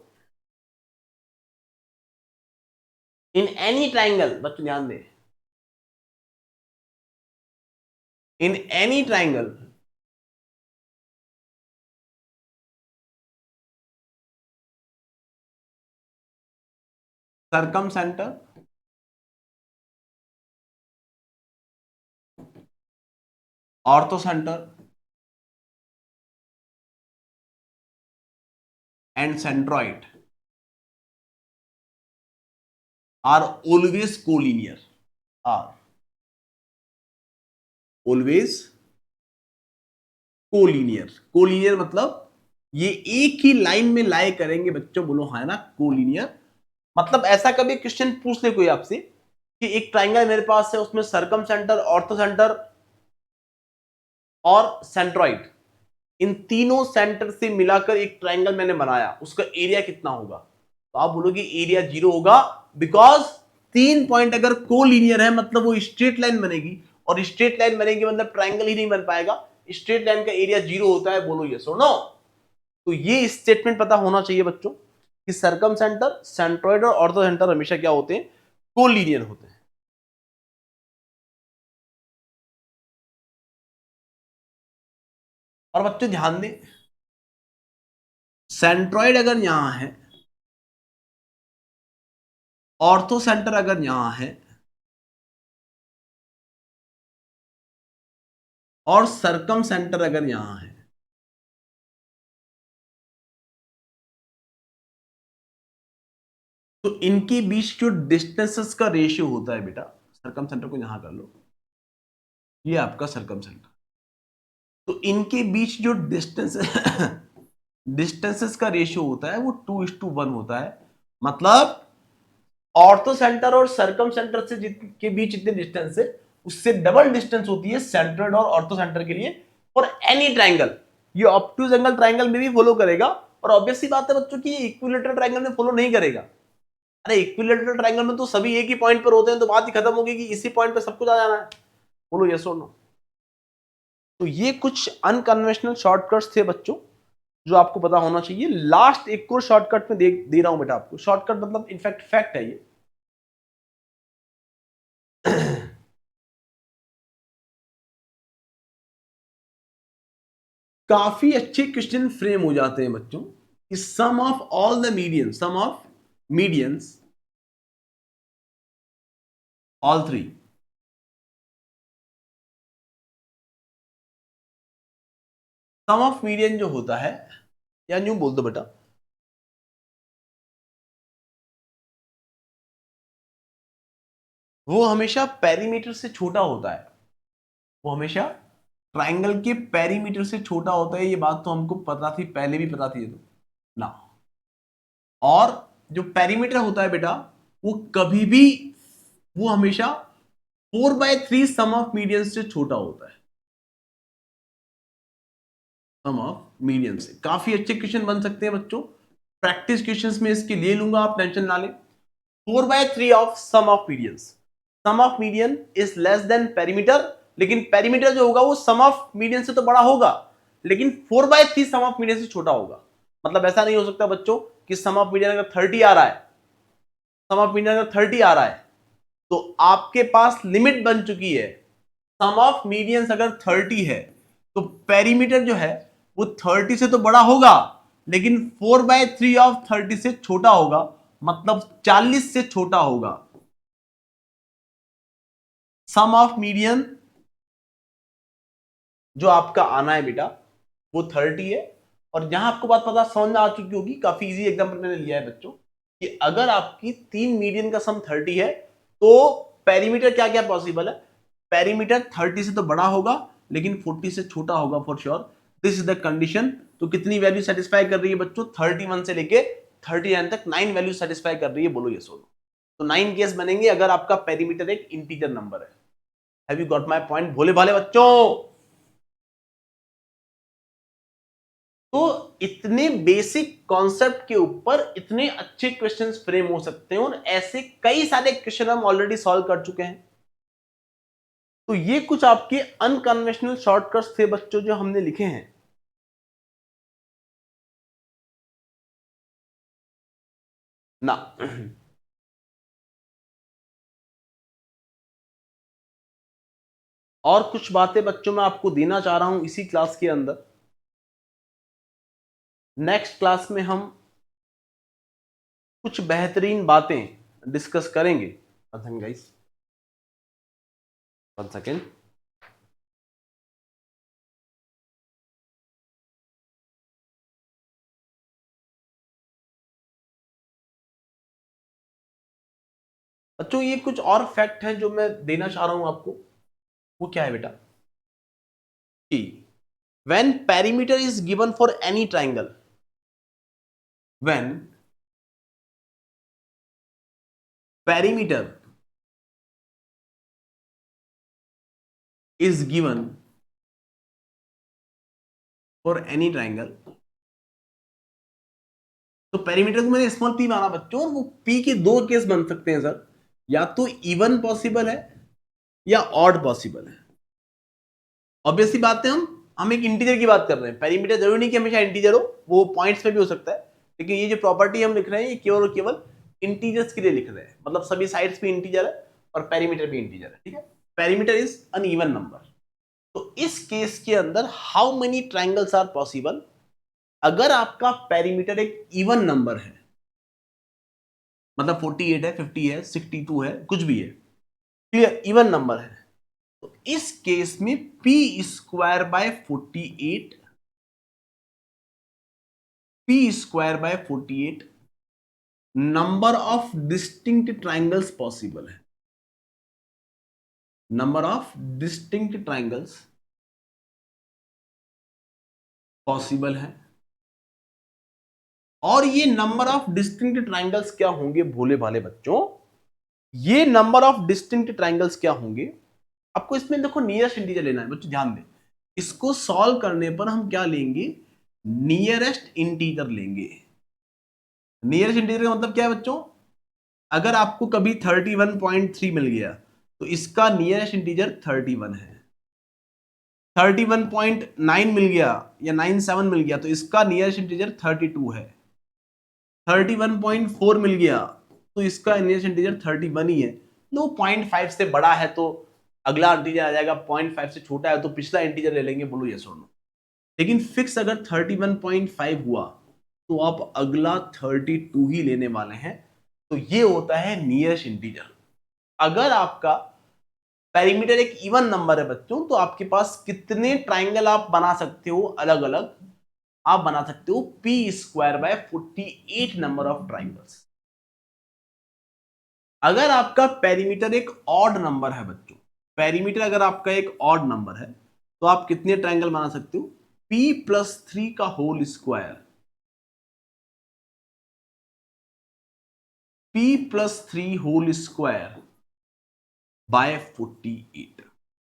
[SPEAKER 1] इन एनी ट्रायंगल, बच्चों ध्यान दें, in any triangle circumcentre orthocentre and centroid are always collinear, are always collinear. Collinear मतलब ये एक ही लाइन में लाई करेंगे बच्चों, बोलो हाँ ना, कोलिनियर। मतलब ऐसा कभी क्वेश्चन पूछ ले कोई आपसे कि एक ट्राइंगल मेरे पास है, उसमें सर्कम सेंटर, ऑर्थो सेंटर और सेंट्रॉइड, इन तीनों सेंटर से मिलाकर एक ट्राइंगल मैंने बनाया, उसका एरिया कितना होगा, तो आप बोलोगे एरिया 0 होगा, बिकॉज 3 पॉइंट अगर कोलिनियर है मतलब वो स्ट्रेट लाइन बनेगी, और स्ट्रेट लाइन बनेगी मतलब ट्राइंगल ही नहीं बन पाएगा, स्ट्रेट लाइन का एरिया 0 होता है, बोलो यस और नो। तो ये स्टेटमेंट पता होना चाहिए बच्चों कि सर्कम सेंटर, सेंट्रॉइड और ऑर्थो सेंटर हमेशा क्या होते हैं, कोलिनियर होते हैं। और बच्चों ध्यान दें, सेंट्रॉइड अगर यहां है, ऑर्थो सेंटर अगर यहां है, और सरकम सेंटर अगर यहां है, तो इनके बीच जो डिस्टेंसेस का रेशियो होता है बेटा, सरकम सेंटर को यहां कर लो, ये आपका सरकम सेंटर, तो इनके बीच जो डिस्टेंसेस का रेशियो होता है वो 2:1 होता है। मतलब ऑर्थो सेंटर और सरकम सेंटर से के बीच जितने डिस्टेंस है उससे डबल डिस्टेंस होती है सेंट्रोइड और ऑर्थो सेंटर के लिए फॉर एनी ट्राइंगल। ये ऑब्ट्यूज एंगल ट्राइंगल में भी फॉलो करेगा, और ऑब्वियस सी बात है बच्चों की इक्विलेटरल ट्राइंगल में फॉलो नहीं करेगा। अरे इक्विलेटरल ट्राइंगल में तो सभी एक ही पॉइंट पर होते हैं, तो बात ही खत्म होगी कि इसी पॉइंट पे सब कुछ आ जाना है। बोलो यस और नो। तो ये कुछ अनकन्वेंशनल शॉर्टकट्स थे बच्चों जो आपको पता होना चाहिए। लास्ट एक और शॉर्टकट में दे रहा हूं बेटा आपको, शॉर्टकट मतलब इनफैक्ट फैक्ट है ये। काफी अच्छे क्वेश्चन फ्रेम हो जाते हैं बच्चों कि sum of all the median, sum of medians all three, sum of median जो होता है, या यूं बोल दो बेटा, वो हमेशा पेरीमीटर से छोटा होता है। वो हमेशा ट्राइंगल के पेरीमीटर से छोटा होता है। ये बात तो हमको पता थी, पहले भी पता थी ये तो ना। और जो पेरीमीटर होता है बेटा, वो कभी भी, वो हमेशा 4/3 सम ऑफ मीडियन से छोटा होता है। सम ऑफ मीडियन से काफी अच्छे क्वेश्चन बन सकते हैं बच्चों। प्रैक्टिस क्वेश्चंस में इसके ले लूंगा, आप टेंशन ना लें। 4/3 of sum of medians, sum of median is less than perimeter, लेकिन पेरीमीटर जो होगा वो सम ऑफ मीडियन से तो बड़ा होगा, लेकिन 4/3 सम ऑफ मीडियन से छोटा होगा। मतलब ऐसा नहीं हो सकता बच्चों कि सम ऑफ मीडियन अगर 30 आ रहा है, सम ऑफ मीडियन अगर 30 आ रहा है, तो आपके पास लिमिट बन चुकी है। सम ऑफ मीडियंस अगर 30 है तो पेरीमीटर जो है वो 30 से तो बड़ा होगा, लेकिन 4/3 ऑफ 30 से छोटा होगा, मतलब 40 से छोटा होगा। सम ऑफ मीडियन जो आपका आना है बेटा वो 30 है। और जहां आपको बात पता समझ में आ चुकी होगी, काफी इजी एग्जांपल मैंने लिया है बच्चों, कि अगर आपकी 3 मीडियन का सम 30 है तो पेरीमीटर क्या क्या पॉसिबल है, पेरीमीटर 30 से तो बड़ा होगा लेकिन 40 से छोटा होगा for sure. This is the condition. तो कितनी वैल्यू सेटिस्फाई कर रही है बच्चों, 31 से लेके 39 तक 9 वैल्यू सेटिस्फाई कर रही है। बोलो ये सोलो। तो 9 केस बनेंगे अगर आपका पेरीमीटर एक इंटीजर नंबर है। Have you got my point भोले भाले बच्चों? तो इतने बेसिक कॉन्सेप्ट के ऊपर इतने अच्छे क्वेश्चंस फ्रेम हो सकते हैं, और ऐसे कई सारे क्वेश्चन हम ऑलरेडी सॉल्व कर चुके हैं। तो ये कुछ आपके अनकन्वेंशनल शॉर्टकट्स थे बच्चों जो हमने लिखे हैं ना। और कुछ बातें बच्चों मैं आपको देना चाह रहा हूं इसी क्लास के अंदर। नेक्स्ट क्लास में हम कुछ बेहतरीन बातें डिस्कस करेंगे। Guys one second. बच्चों ये कुछ और फैक्ट है जो मैं देना चाह रहा हूं आपको। वो क्या है बेटा कि when perimeter is given for any triangle, when perimeter is given for any triangle, तो पेरीमीटर को मैंने स्मॉल पी माना बच्चों, और वो पी के दो केस बन सकते हैं सर, या तो इवन पॉसिबल है या ऑड पॉसिबल है। ऑब्वियसली बात है, हम एक इंटीजर की बात कर रहे हैं। पेरीमीटर जरूरी नहीं कि हमेशा इंटीजर हो, वो पॉइंट्स में भी हो सकता है, लेकिन ये जो प्रॉपर्टी हम लिख रहे हैं ये केवल और केवल इंटीजर्स के लिए लिख रहे हैं। मतलब सभी साइड्स भी इंटीजर है और पेरीमीटर भी इंटीजर है, ठीक है। Perimeter is uneven number. तो इस केस के अंदर how many triangles are possible, अगर आपका पेरीमीटर एक इवन नंबर है, मतलब 48 है, 50 है, 62 है, कुछ भी है, क्लियर, इवन नंबर है, तो इस केस में P square by 48, P square by 48 number of distinct triangles possible है, number of distinct triangles possible है। और ये नंबर ऑफ डिस्टिंक्ट ट्राइंगल्स क्या होंगे भोले भाले बच्चों, ये नंबर ऑफ डिस्टिंक्ट ट्राइंगल्स क्या होंगे, आपको इसमें देखो नियरेस्ट इंटीजर लेना है बच्चों, ध्यान दें। इसको सॉल्व करने पर हम क्या लेंगे, नियरेस्ट इंटीजर लेंगे। नियरेस्ट इंटीजर का मतलब क्या है बच्चों, अगर आपको कभी 31.3 मिल गया तो इसका नियरेस्ट इंटीजर 31 है। 31.9 मिल गया या 97 मिल गया तो इसका नियरेस्ट इंटीजर 32 है। 31.4 मिल गया तो इसका नियरेस्ट इंटीजर 31 ही है। नो 0.5 से बड़ा है तो अगला इंटीजर आ जाएगा, 0.5 से छोटा है तो पिछला इंटीजर ले लेंगे, बोलो यस और नो। लेकिन फिक्स अगर 31.5 हुआ तो आप अगला 32 ही लेने वाले हैं। तो ये होता है नियरेस्ट इंटीजर। अगर आपका पेरीमीटर एक इवन नंबर है बच्चों तो आपके पास कितने ट्राइंगल आप बना सकते हो, अलग अलग आप बना सकते हो P square by 48 number of triangles. अगर आपका पेरीमीटर एक ऑड नंबर है बच्चों, पेरीमीटर अगर आपका एक ऑड नंबर है तो आप कितने ट्राइंगल बना सकते हो, p+3 का whole square, p+3 whole square by 48।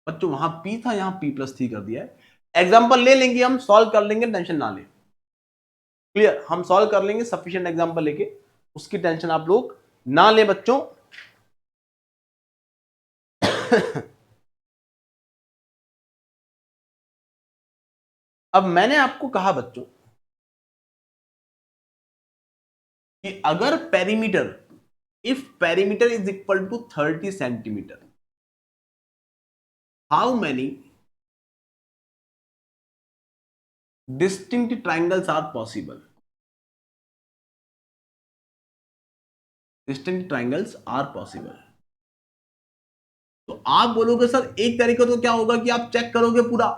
[SPEAKER 1] बच्चों वहां p था, यहां p+3 कर दिया है। एग्जांपल ले लेंगे, हम सॉल्व कर लेंगे, टेंशन ना ले। क्लियर, हम सॉल्व कर लेंगे सफिशिएंट एग्जांपल लेके, उसकी टेंशन आप लोग ना ले बच्चों। अब मैंने आपको कहा बच्चों कि अगर perimeter, if perimeter is equal to 30 centimetre, how many distinct triangles are possible, distinct triangles are possible. तो आप बोलोगे सर एक तरीका तो क्या होगा कि आप चेक करोगे पूरा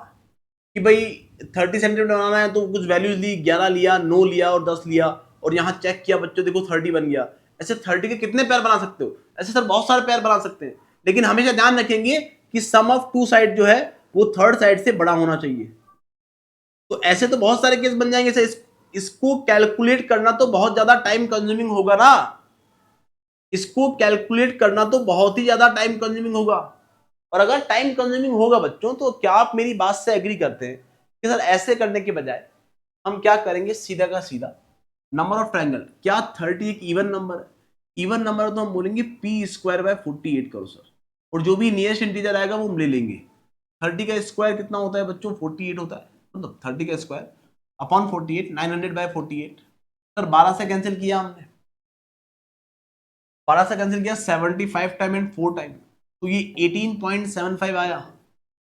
[SPEAKER 1] कि भाई 30 सेंटीमीटर बनाना है तो कुछ वैल्यूज ली, 11 लिया, 9 लिया और 10 लिया और यहां चेक किया बच्चों, देखो 30 बन गया। ऐसे 30 के कितने पैर बना सकते हो, ऐसे सर बहुत सारे पैर बना सकते हैं, लेकिन हमेशा ध्यान रखेंगे कि सम ऑफ टू साइड जो है वो थर्ड साइड से बड़ा होना चाहिए। तो ऐसे तो बहुत सारे केस बन जाएंगे सर, इसको कैलकुलेट करना तो बहुत ज्यादा टाइम कंज्यूमिंग होगा ना, इसको कैलकुलेट करना तो बहुत ही ज्यादा टाइम कंज्यूमिंग होगा। और अगर टाइम कंज्यूमिंग होगा बच्चों तो क्या आप मेरी बात से एग्री करते हैं कि सर ऐसे करने के बजाय हम क्या करेंगे, सीधा का सीधा नंबर ऑफ ट्रायंगल, क्या 30 एक इवन नंबर है, इवन नंबर है तो हम बोलेंगे पी स्क्वायर बाय 48 करो सर, और जो भी नियरेस्ट इंटीजर आएगा वो हम ले लेंगे। 30 का स्क्वायर कितना होता है बच्चों, 48 होता है, मतलब 30 का स्क्वायर अपॉन 48, 900 बाय 48। सर 12 से कैंसिल किया हमने, 12 से कैंसिल किया 75 टाइम एंड 4 टाइम, तो ये 18.75 आया।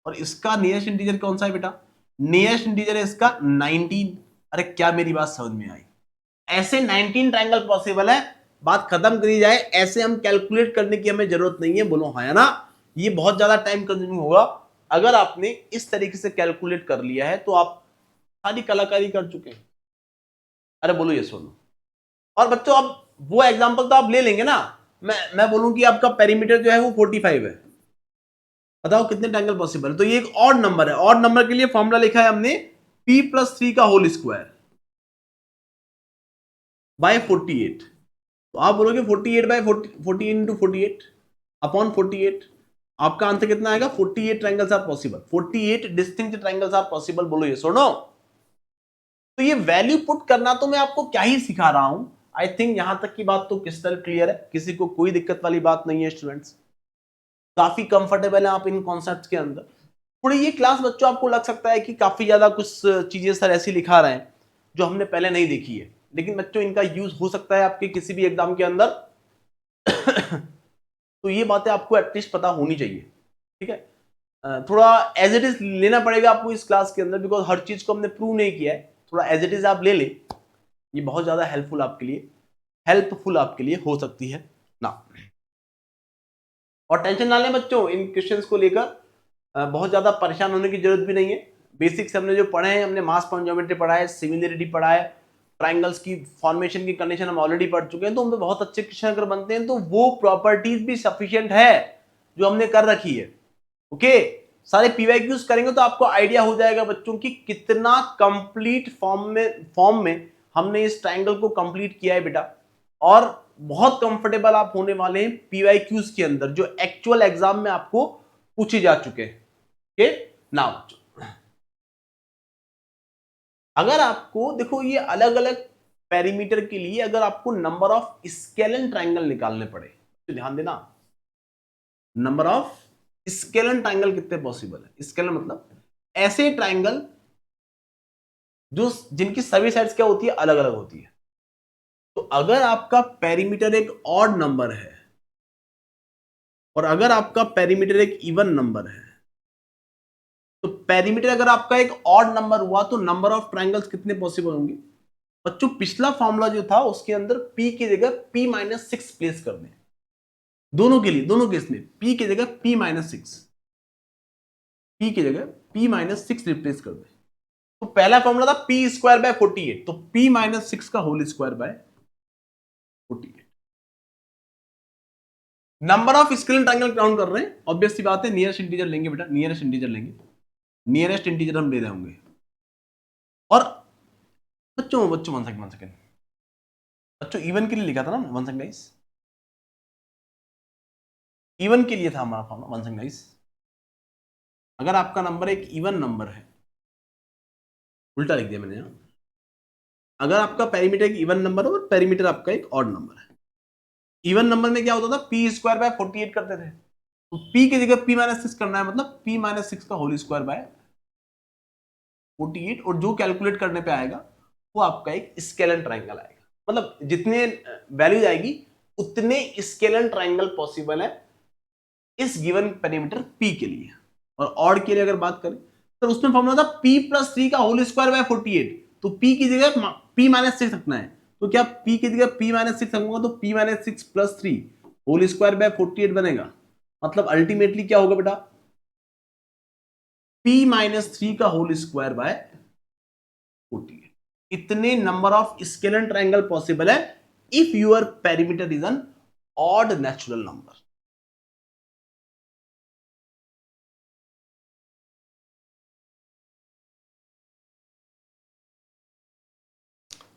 [SPEAKER 1] और इसका नियरेस्ट इंटीजर कौन सा है बेटा, नियरेस्ट इंटीजर है इसका 19। अरे क्या मेरी बात समझ में आई, ऐसे 19 ट्रायंगल पॉसिबल है, बात खत्म करी जाए। ऐसे हम कैलकुलेट करने की हमें जरूरत नहीं है, बोलो हाँ या ना, ये बहुत ज्यादा टाइम कंज्यूमिंग होगा। अगर आपने इस तरीके से कैलकुलेट कर लिया है तो आप सारी कलाकारी कर चुके हैं। अरे बोलो ये सुनो। और बच्चों अब वो एग्जांपल तो आप ले लेंगे ना, मैं बोलूं कि आपका पेरीमीटर जो है वो 45 है, बताओ कितने ट्रायंगल पॉसिबल है। तो ये एक ऑड नंबर है, ऑड नंबर के लिए फॉर्मूला लिखा है हमने p+3 का होल स्क्वायर बाय 48। तो आप बोलोगे 48 बाय 48 इंटू 48 अपॉन 48, आपका आंसर कितना आएगा, 48 triangles are possible, 48 distinct triangles are possible, बोलो ये सुनो। तो ये वैल्यू पुट करना तो मैं आपको क्या ही सिखा रहा हूं, आई थिंक यहां तक की बात तो क्रिस्टल क्लियर है, किसी को कोई दिक्कत वाली बात नहीं है। स्टूडेंट्स काफी कंफर्टेबल है आप इन कॉन्सेप्ट्स के अंदर। थोड़ी ये क्लास बच्चों आपको लग सकता है कि काफी ज्यादा कुछ चीजें सर ऐसी लिखा रहे हैं जो हमने पहले नहीं देखी है, लेकिन बच्चों इनका यूज हो सकता है आपके किसी भी एग्जाम के अंदर। तो ये बातें आपको एटलीस्ट पता होनी चाहिए, ठीक है। थोड़ा एज इट इज लेना पड़ेगा आपको इस क्लास के अंदर, बिकॉज हर चीज को हमने प्रूव नहीं किया है, थोड़ा एज इट इज आप ले ले, ये बहुत ज्यादा हेल्पफुल आपके लिए हो सकती है ना। और टेंशन ना लें बच्चों इन क्वेश्चंस को लेकर, बहुत ज्यादा परेशान होने की जरूरत भी नहीं है। बेसिक्स हमने जो पढ़े हैं, हमने मास पॉइंट ज्योमेट्री पढ़ा है, सिमिलरिटी पढ़ा है, ट्राइंगल्स की फॉर्मेशन की कंडीशन हम ऑलरेडी पढ़ चुके हैं। तो उनमें बहुत अच्छे क्वेश्चन अगर बनते हैं तो वो प्रॉपर्टीज भी सफिशिएंट है जो हमने कर रखी है। ओके, सारे पीवाईक्यूज करेंगे तो आपको आइडिया हो जाएगा बच्चों की कितना कंप्लीट फॉर्म में हमने इस ट्राइंगल को कंप्लीट किया है बेटा। और बहुत कंफर्टेबल आप होने वाले हैं पीवाईक्यूज के अंदर जो एक्चुअल एग्जाम में आपको पूछे जा चुके हैं। ओके, नाउ अगर आपको देखो ये अलग अलग पेरीमीटर के लिए अगर आपको नंबर ऑफ स्केलन ट्राइंगल निकालने पड़े तो ध्यान देना, नंबर ऑफ स्केलन ट्राइंगल कितने पॉसिबल है। स्केलन मतलब ऐसे ट्राइंगल जो जिनकी सभी साइड्स क्या होती है, अलग अलग होती है। तो अगर आपका पेरीमीटर एक ऑड नंबर है और अगर आपका पेरीमीटर एक इवन नंबर है, तो पेरीमीटर अगर आपका एक ऑड नंबर हुआ तो नंबर ऑफ ट्राइंगल्स कितने पॉसिबल होंगे बच्चों। पिछला फॉर्मूला जो था उसके अंदर p की जगह p-6 प्लेस कर दें, दोनों के लिए, दोनों केस में p की जगह p-6, p की जगह p-6 रिप्लेस कर दें। तो पहला फॉर्मूला था p स्क्वायर बाय 48, तो p-6 का whole square by 48। Number of scalene triangle count कर रहे हैं, ऑब्वियस सी बात है नियरेस्ट इंटीजर लेंगे बेटा, नियरेस्ट इंटीजर लेंगे, नियरेस्ट इंटीजर हम ले रहे होंगे। और बच्चों बच्चों वन सेकंड बच्चों, इवन के लिए लिखा था ना, वन सेकंड गाइस, इवन के लिए था हमारा फॉर्मूला, वन सेकंड गाइस। अगर आपका नंबर एक इवन नंबर है, उल्टा लिख दिया मैंने यहां, अगर आपका पेरीमीटर एक इवन नंबर है और पेरीमीटर आपका एक ऑड नंबर है, इवन नंबर में क्या होता था p स्क्वायर बाय 48 करते थे, तो p की जगह p-6 करना है, मतलब p-6 का होल स्क्वायर बाय 48, और जो कैलकुलेट करने पे आएगा वो आपका एक स्केलन ट्राइंगल आएगा। मतलब जितने वैल्यूज आएगी उतने स्केलन ट्राइंगल पॉसिबल है इस गिवन पेरीमीटर p के लिए। और ऑड के लिए अगर बात करें तो उसमें फॉर्मूला था p+3 का होल स्क्वायर बाय 48, तो p की जगह p-6 रखना है, तो क्या p की जगह p-6 रखूंगा तो p-6 + 3 होल स्क्वायर बाय 48 बनेगा। मतलब अल्टीमेटली क्या होगा बेटा, p-3 का होल स्क्वायर बाय 48। इतने number of scalene triangle possible है if your perimeter is an odd natural number.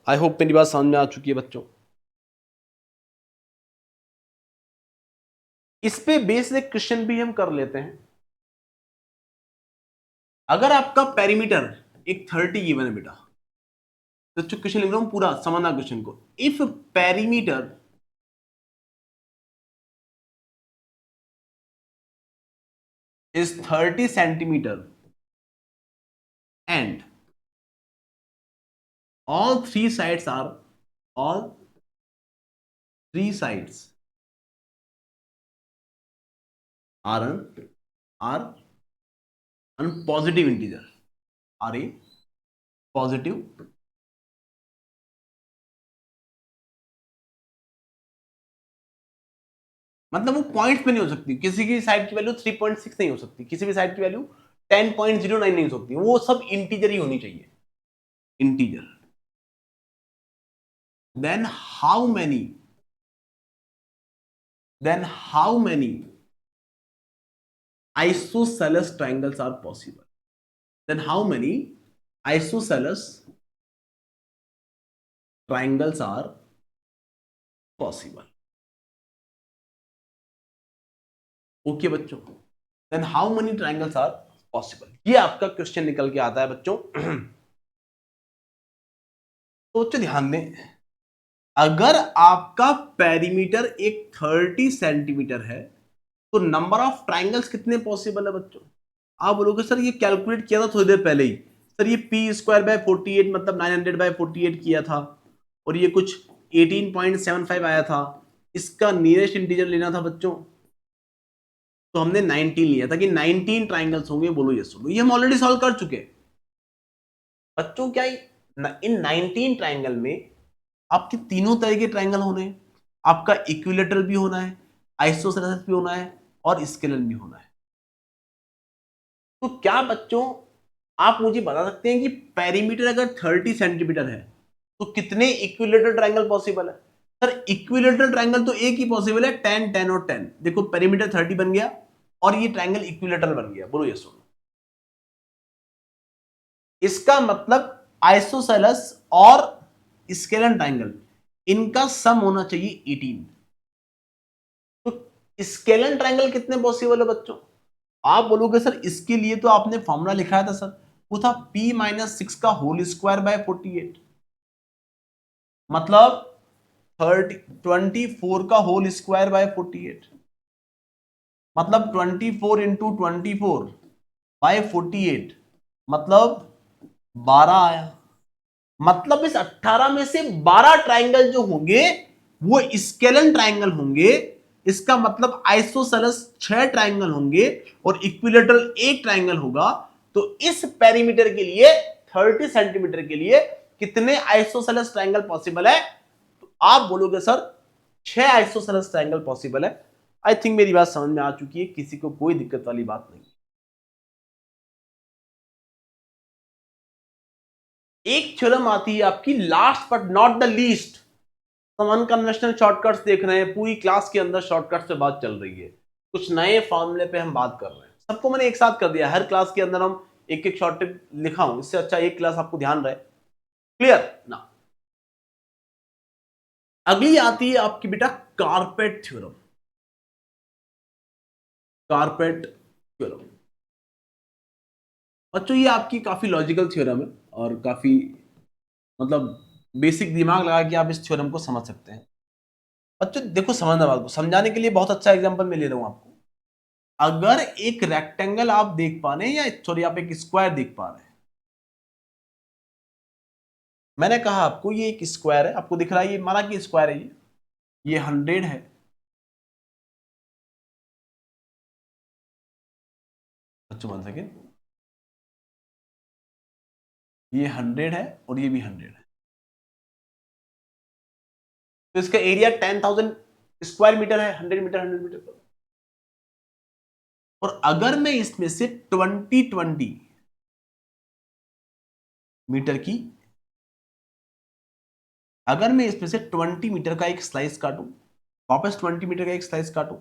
[SPEAKER 1] I hope मेरी बात समझ में आ चुकी है बच्चों। इस पे बेसिक क्वेश्चन भी हम कर लेते हैं। अगर आपका पेरीमीटर एक 30 गिवन है बेटा, तो क्वेश्चन लिख रहा हूं पूरा, समझना क्वेश्चन को। If perimeter is 30 centimeter and all three sides are an positive integer, are a positive मतलब वो पॉइंट्स पे नहीं हो सकती, किसी की साइड की वैल्यू 3.6 नहीं हो सकती, किसी भी साइड की वैल्यू 10.09 नहीं हो सकती, वो सब इंटीजर ही होनी चाहिए, integer. then how many isosceles triangles are possible, then how many isosceles triangles are possible। Okay बच्चों, then how many triangles are possible, ये आपका क्वेश्चन निकल के आता है बच्चों। तो ध्यान दें, अगर आपका पेरीमीटर एक 30 सेंटीमीटर है तो नंबर ऑफ ट्राइंगल्स कितने पॉसिबल है बच्चों। आप बोलोगे सर ये कैलकुलेट किया था थोड़ी देर पहले ही, सर ये p स्क्वायर बाय 48 मतलब 900/48 किया था, और ये कुछ 18.75 आया था, इसका नियरेस्ट इंटीजर लेना था बच्चों, तो हमने 19 लिया था कि 19 ट्राइंगल्स होंगे। बोलो यस बोलो, ये हम ऑलरेडी सॉल्व कर चुके हैं बच्चों। क्या इन 19 ट्राइंगल में आपके तीनों तरह के ट्राइंगल होने हैं, आपका इक्विलेटरल भी होना है, आइसोसेलेस भी होना है और स्केलर भी होना है। तो क्या बच्चों आप मुझे बता सकते हैं कि पेरीमीटर अगर 30 सेंटीमीटर है तो कितने इक्विलेटरल ट्रायंगल पॉसिबल है? सर इक्विलेटरल ट्रायंगल तो एक ही पॉसिबल है, 10 10 और 10। देखो पेरीमीटर 30 बन गया और ये ट्रायंगल इक्विलेटरल बन गया। बोलो यस। इसका मतलब आइसोसेलेस और स्केलेन ट्रायंगल इनका सम होना चाहिए 18। तो स्केलेन ट्रायंगल कितने पॉसिबल है बच्चों? आप बोलोगे सर इसके लिए तो आपने फॉर्मूला लिखा था सर, वो था p-6 का होल स्क्वायर बाय 48, मतलब 24 का होल स्क्वायर बाय 48, मतलब 24 इंटू 24 बाय 48, मतलब 12 आया। मतलब इस 18 में से 12 ट्रायंगल जो होंगे वो स्केलन ट्रायंगल होंगे। इसका मतलब आइसोसेलेस 6 ट्रायंगल होंगे और इक्विलेटरल 1 ट्रायंगल होगा। तो इस पेरीमीटर के लिए 30 सेंटीमीटर के लिए कितने आइसोसेलेस ट्रायंगल पॉसिबल है? तो आप बोलोगे सर 6 आइसोसेलेस ट्रायंगल पॉसिबल है। आई थिंक मेरी बात समझ में आ चुकी है, किसी को कोई दिक्कत वाली बात नहीं। एक थ्योरम आती है आपकी last but not the least. हम अनकन्वेंशनल शॉर्टकट्स देख रहे हैं, पूरी क्लास के अंदर शॉर्टकट्स पे बात चल रही है, कुछ नए फॉर्मूले पे हम बात कर रहे हैं। सबको मैंने एक साथ कर दिया, हर क्लास के अंदर हम एक एक शॉर्टकट लिखा हूं, इससे अच्छा एक क्लास आपको ध्यान रहे। क्लियर ना? अगली आती है आपकी बेटा कारपेट थ्योरम। कारपेट थ्योरम बच्चों ये आपकी काफी लॉजिकल थ्योरम है और काफी मतलब बेसिक दिमाग लगा के आप इस थ्योरम को समझ सकते हैं। बच्चों देखो समझना, बात को समझाने के लिए बहुत अच्छा एग्जांपल मैं ले रहा हूं आपको। अगर एक रेक्टेंगल आप देख पा रहे हैं, या सॉरी आप एक स्क्वायर देख पा रहे हैं, मैंने कहा आपको ये एक स्क्वायर है, आपको दिख रहा है, ये माना कि स्क्वायर है, ये 100 है। बच्चों 1 सेकेंड, ये 100 है और ये भी 100 है, तो इसका एरिया 10,000 स्क्वायर मीटर है, 100 मीटर पर। और अगर मैं इसमें से 20 मीटर की, अगर मैं इसमें से 20 मीटर का एक स्लाइस काटूं, वापस 20 मीटर का एक स्लाइस काटूं,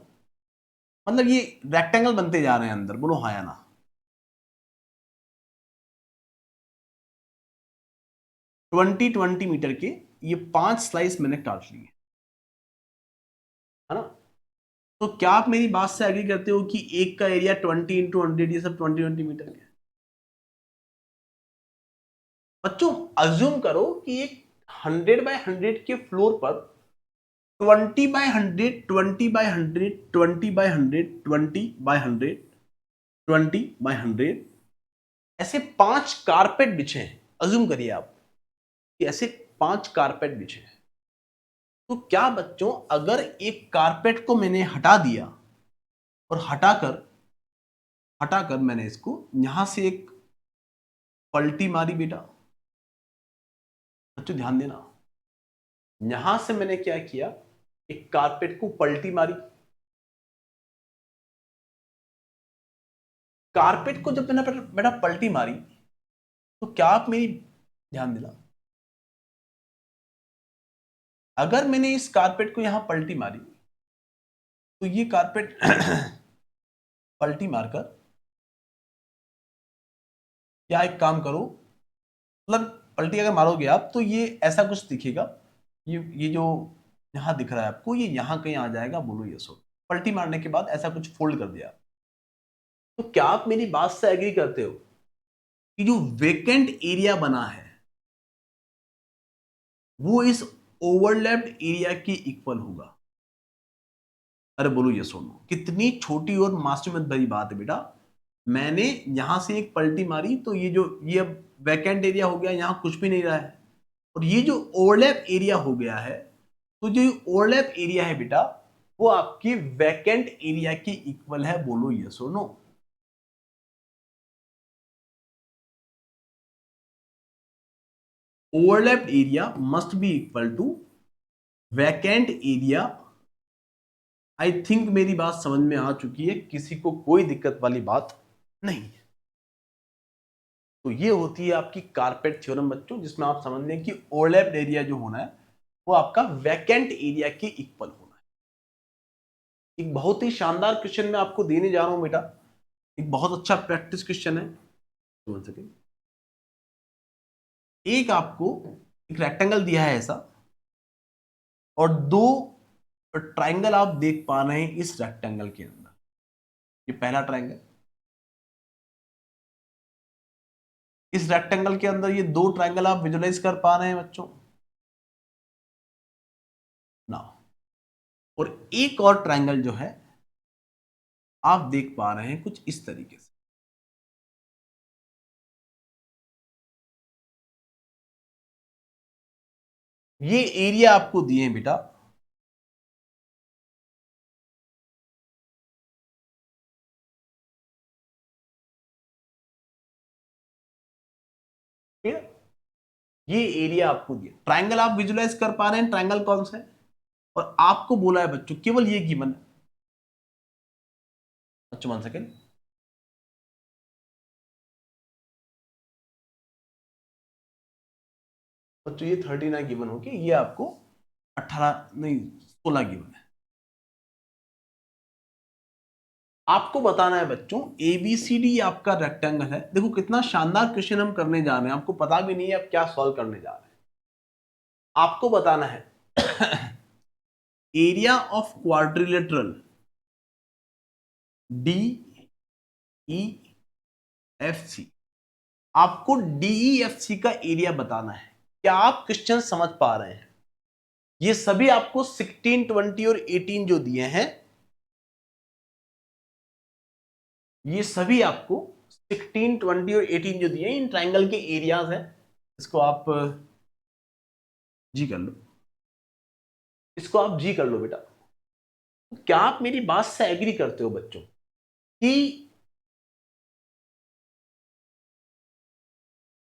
[SPEAKER 1] मतलब ये रेक्टेंगल बनते जा रहे हैं अंदर। बोलो हाँ या ना? 20 मीटर के ये 5 स्लाइस मैंने काट लिए, है ना? तो क्या आप मेरी बात से एग्री करते हो कि एक का एरिया 20 इंटू 100, ये सब 20 मीटर के? बच्चों अज्यूम करो कि एक 100 बाय 100 के फ्लोर पर 20 by 100, 20 by 100, 20 by 100, 20 by 100, 20 by 100 ऐसे 5 कारपेट बिछे हैं। अज्यूम करिए आप कि ऐसे 5 कारपेट बिछे हैं। तो क्या बच्चों अगर एक कारपेट को मैंने हटा दिया और हटाकर हटाकर मैंने इसको यहां से एक पलटी मारी बेटा, बच्चों ध्यान देना, यहां से मैंने क्या किया, एक कारपेट को पलटी मारी। कारपेट को जब मैंने बेटा पलटी मारी, तो क्या आप मेरी ध्यान देना, अगर मैंने इस कारपेट को यहां पलटी मारी तो ये कारपेट पलटी मारकर क्या एक काम करो, मतलब पलटी अगर मारोगे आप तो ये ऐसा कुछ दिखेगा, ये जो यहां दिख रहा है आपको, ये यहां कहीं आ जाएगा। बोलो ये सो पलटी मारने के बाद ऐसा कुछ फोल्ड कर दिया। तो क्या आप मेरी बात से एग्री करते हो कि जो वेकेंट एरिया बना है वो इस ओवरलैप्ड एरिया के इक्वल होगा? अरे बोलो ये सुनो, कितनी छोटी और मासूमियत भरी बात है बेटा। मैंने यहां से एक पलटी मारी तो ये अब वैकेंट एरिया हो गया, यहां कुछ भी नहीं रहा है, और ये जो ओवरलैप एरिया हो गया है, तो जो ओवरलैप एरिया है बेटा वो आपकी वैकेंट एरिया के इक्वल है। बोलो यस और no? Overlap area must be equal to vacant area. I think मेरी बात समझ में आ चुकी है, किसी को कोई दिक्कत वाली बात नहीं है। तो ये होती है आपकी कारपेट थ्योरम बच्चों, जिसमें आप समझ लें कि ओवरलैप्ड एरिया जो होना है वो आपका वैकेंट एरिया के इक्वल होना है। एक बहुत ही शानदार क्वेश्चन मैं आपको देने जा रहा हूं बेटा, एक बहुत अच्छा प्रैक्टिस क्वेश्चन है। एक आपको एक रेक्टेंगल दिया है ऐसा, और दो ट्राइंगल आप देख पा रहे हैं इस रेक्टेंगल के अंदर। ये पहला ट्राइंगल, इस रेक्टेंगल के अंदर ये दो ट्राइंगल आप विजुलाइज कर पा रहे हैं बच्चों ना। और एक और ट्राइंगल जो है आप देख पा रहे हैं कुछ इस तरीके से। ये एरिया आपको दिए हैं बेटा, ये एरिया आपको दिया। ट्राइंगल आप विजुलाइज कर पा रहे हैं, ट्राइंगल कौन सा है, और आपको बोला है बच्चों केवल ये गिवन है। बच्चों 1 सेकेंड, बच्चों ये 39 गिवन हो के ये आपको 18 नहीं 16 गिवन है। आपको बताना है बच्चों एबीसीडी आपका रेक्टेंगल है। देखो कितना शानदार क्वेश्चन हम करने जा रहे हैं, आपको पता भी नहीं है आप क्या सॉल्व करने जा रहे हैं। आपको बताना है area of quadrilateral D E F C. आपको डीईएफसी का एरिया बताना है। क्या आप क्वेश्चन समझ पा रहे हैं? ये सभी आपको 16, 20 और 18 जो दिए हैं, ये सभी आपको 16, 20 और 18 जो दिए हैं इन ट्राइंगल के एरियाज हैं। इसको आप जी कर लो, इसको आप जी कर लो बेटा। क्या आप मेरी बात से एग्री करते हो बच्चों कि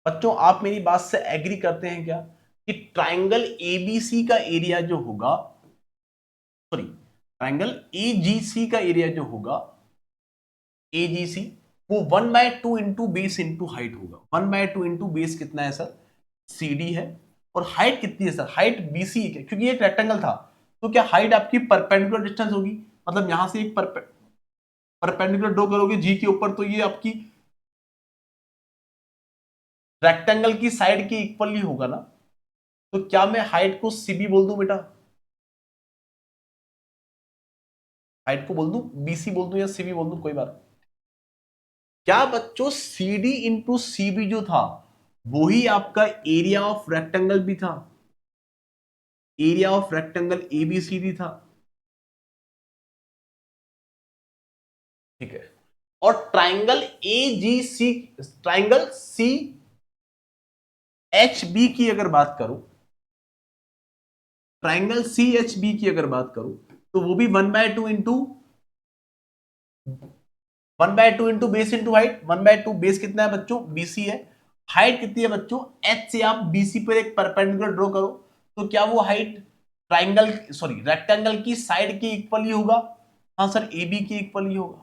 [SPEAKER 1] बच्चों आप मेरी बात से एग्री करते हैं क्या कि ट्राइंगल एबीसी का एरिया जो होगा, सॉरी ट्राइंगल एजीसी का एरिया जो होगा, एजीसी, वो 1/2 इंटू बेस इंटू हाइट होगा। 1/2 इंटू बेस कितना है सर? CD है। और हाइट कितनी है सर? हाइट BC है, क्योंकि ये एक रेक्टेंगल था तो क्या हाइट आपकी परपेंडिकुलर डिस्टेंस होगी, मतलब यहां से एक परपेंडिकुलर ड्रॉ करोगे जी के ऊपर, तो ये आपकी रेक्टेंगल की साइड के इक्वली होगा ना। तो क्या मैं हाइट को CB बोल दूं बेटा? हाइट को बोल दूं BC बोल दूं या CB बोल दूं, कोई बात नहीं। क्या बच्चों CD इंटू CB जो था वही आपका एरिया ऑफ रेक्टेंगल भी था, एरिया ऑफ रेक्टेंगल ABCD था, ठीक है। और ट्राइंगल AGC, ट्राइंगल CHB की अगर बात करूं, ट्राइंगल CHB की अगर बात करूं तो वो भी 1/2 into 1/2 into base into height. 1/2 base कितना है बच्चों? BC है। हाइट कितनी है बच्चों? H से आप BC पर एक परपेंडिकुलर ड्रॉ करो, तो क्या वो हाइट ट्राइंगल सॉरी रेक्टेंगल की साइड के इक्वल ही होगा? हाँ सर, AB के इक्वल ही होगा।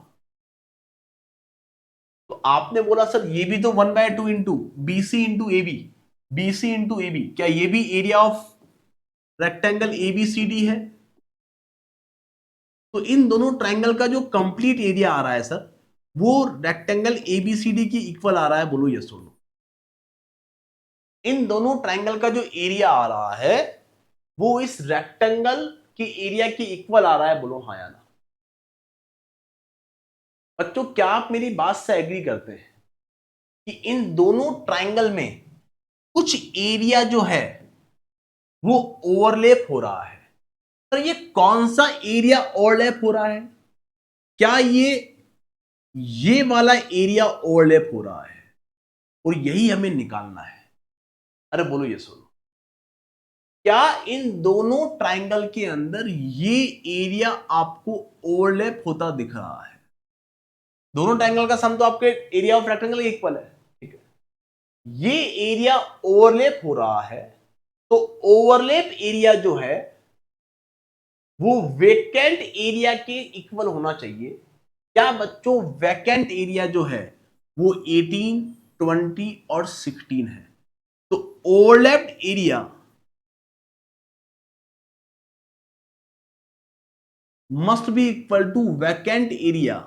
[SPEAKER 1] तो आपने बोला सर ये भी तो 1/2 into BC into AB, BC into AB, क्या ये भी एरिया ऑफ रेक्टेंगल ABCD है? तो इन दोनों ट्राइंगल का जो कंप्लीट एरिया आ रहा है सर, वो रेक्टेंगल ABCD की इक्वल आ रहा है, बोलो यस और नो। इन दोनों ट्राइंगल का जो एरिया आ रहा है वो इस रेक्टेंगल के एरिया की इक्वल आ रहा है, बोलो हाँ या ना। बच्चों क्या आप मेरी बात से एग्री करते हैं कि इन दोनों ट्राइंगल में कुछ एरिया जो है वो ओवरलैप हो रहा है? पर ये कौन सा एरिया ओवरलैप हो रहा है? क्या ये वाला एरिया ओवरलैप हो रहा है? और यही हमें निकालना है। अरे बोलो ये सुनो, क्या इन दोनों ट्राइंगल के अंदर ये एरिया आपको ओवरलैप होता दिख रहा है? दोनों ट्राइंगल का सम तो आपके एरिया ऑफ रेक्टेंगल इक्वल है, ठीक है। ये एरिया ओवरलैप हो रहा है, तो ओवरलैप एरिया जो है वो वेकेंट एरिया के इक्वल होना चाहिए। क्या बच्चों वैकेंट एरिया जो है वो 18, 20 और 16 है, तो overlapped area must be equal to vacant area.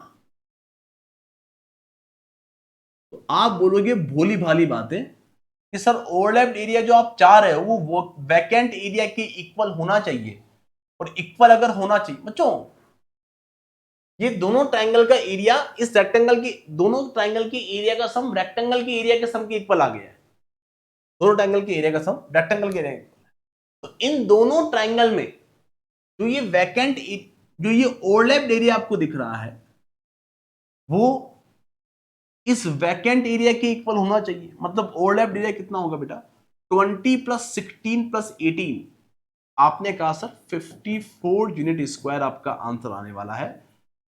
[SPEAKER 1] तो आप बोलोगे भोली भाली बातें कि सर ओवरलैप्ड एरिया जो आप चाह रहे हो वो वैकेंट एरिया के इक्वल होना चाहिए, और इक्वल अगर होना चाहिए बच्चों, ये दोनों ट्राइंगल का एरिया इस रेक्टेंगल की, दोनों ट्राइंगल की एरिया का सम रेक्टेंगल की एरिया के सम के इक्वल आ गया है। दोनों ट्राइंगल के एरिया का सम रेक्टेंगल के एरिया, तो इन दोनों ट्राइंगल में जो ये वैकेंट, जो ये ओवरलैप्ड एरिया आपको दिख रहा है वो इस वैकेंट एरिया के इक्वल होना चाहिए। मतलब ओवरलैप्ड एरिया कितना होगा बेटा, 20 प्लस 16 प्लस 18, आपने कहा सर 54 यूनिट स्क्वायर आपका आंसर आने वाला है।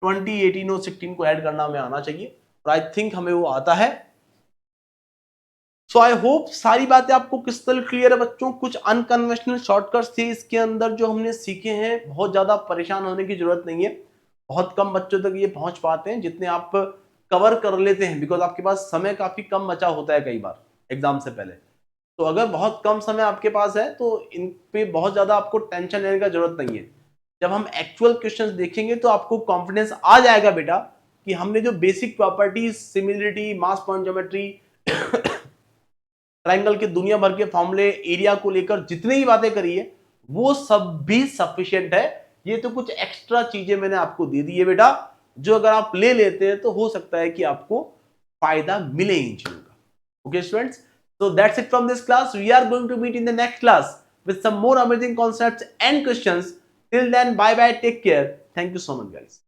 [SPEAKER 1] 20, 18 और 16 को ऐड करना हमें आना चाहिए, और आई थिंक हमें वो आता है। सो आई होप सारी बातें आपको क्रिस्टल क्लियर है बच्चों। कुछ अनकन्वेंशनल शॉर्टकट्स थे इसके अंदर जो हमने सीखे हैं, बहुत ज्यादा परेशान होने की जरूरत नहीं है, बहुत कम बच्चों तक ये पहुंच पाते हैं जितने आप कवर कर लेते हैं, बिकॉज आपके पास समय काफी कम बचा होता है कई बार एग्जाम से पहले। तो अगर बहुत कम समय आपके पास है तो इन पे बहुत ज्यादा आपको टेंशन लेने का जरूरत नहीं है। जब हम एक्चुअल क्वेश्चंस देखेंगे तो आपको कॉन्फिडेंस आ जाएगा बेटा कि हमने जो बेसिक प्रॉपर्टीज, सिमिलरिटी, मास पॉइंट ज्योमेट्री, ट्राइंगल के दुनिया भर के फॉर्मूले, एरिया को लेकर जितनी भी बातें करी है वो सब भी सफिशिएंट है। ये तो कुछ एक्स्ट्रा चीजें मैंने आपको दे दी है बेटा, जो अगर आप ले लेते हैं तो हो सकता है कि आपको फायदा मिले इन चीजों का। Okay students, so that's it from this class. We are going to meet in the next class with some more amazing concepts and questions. Till then, bye bye, take care. Thank you so much guys.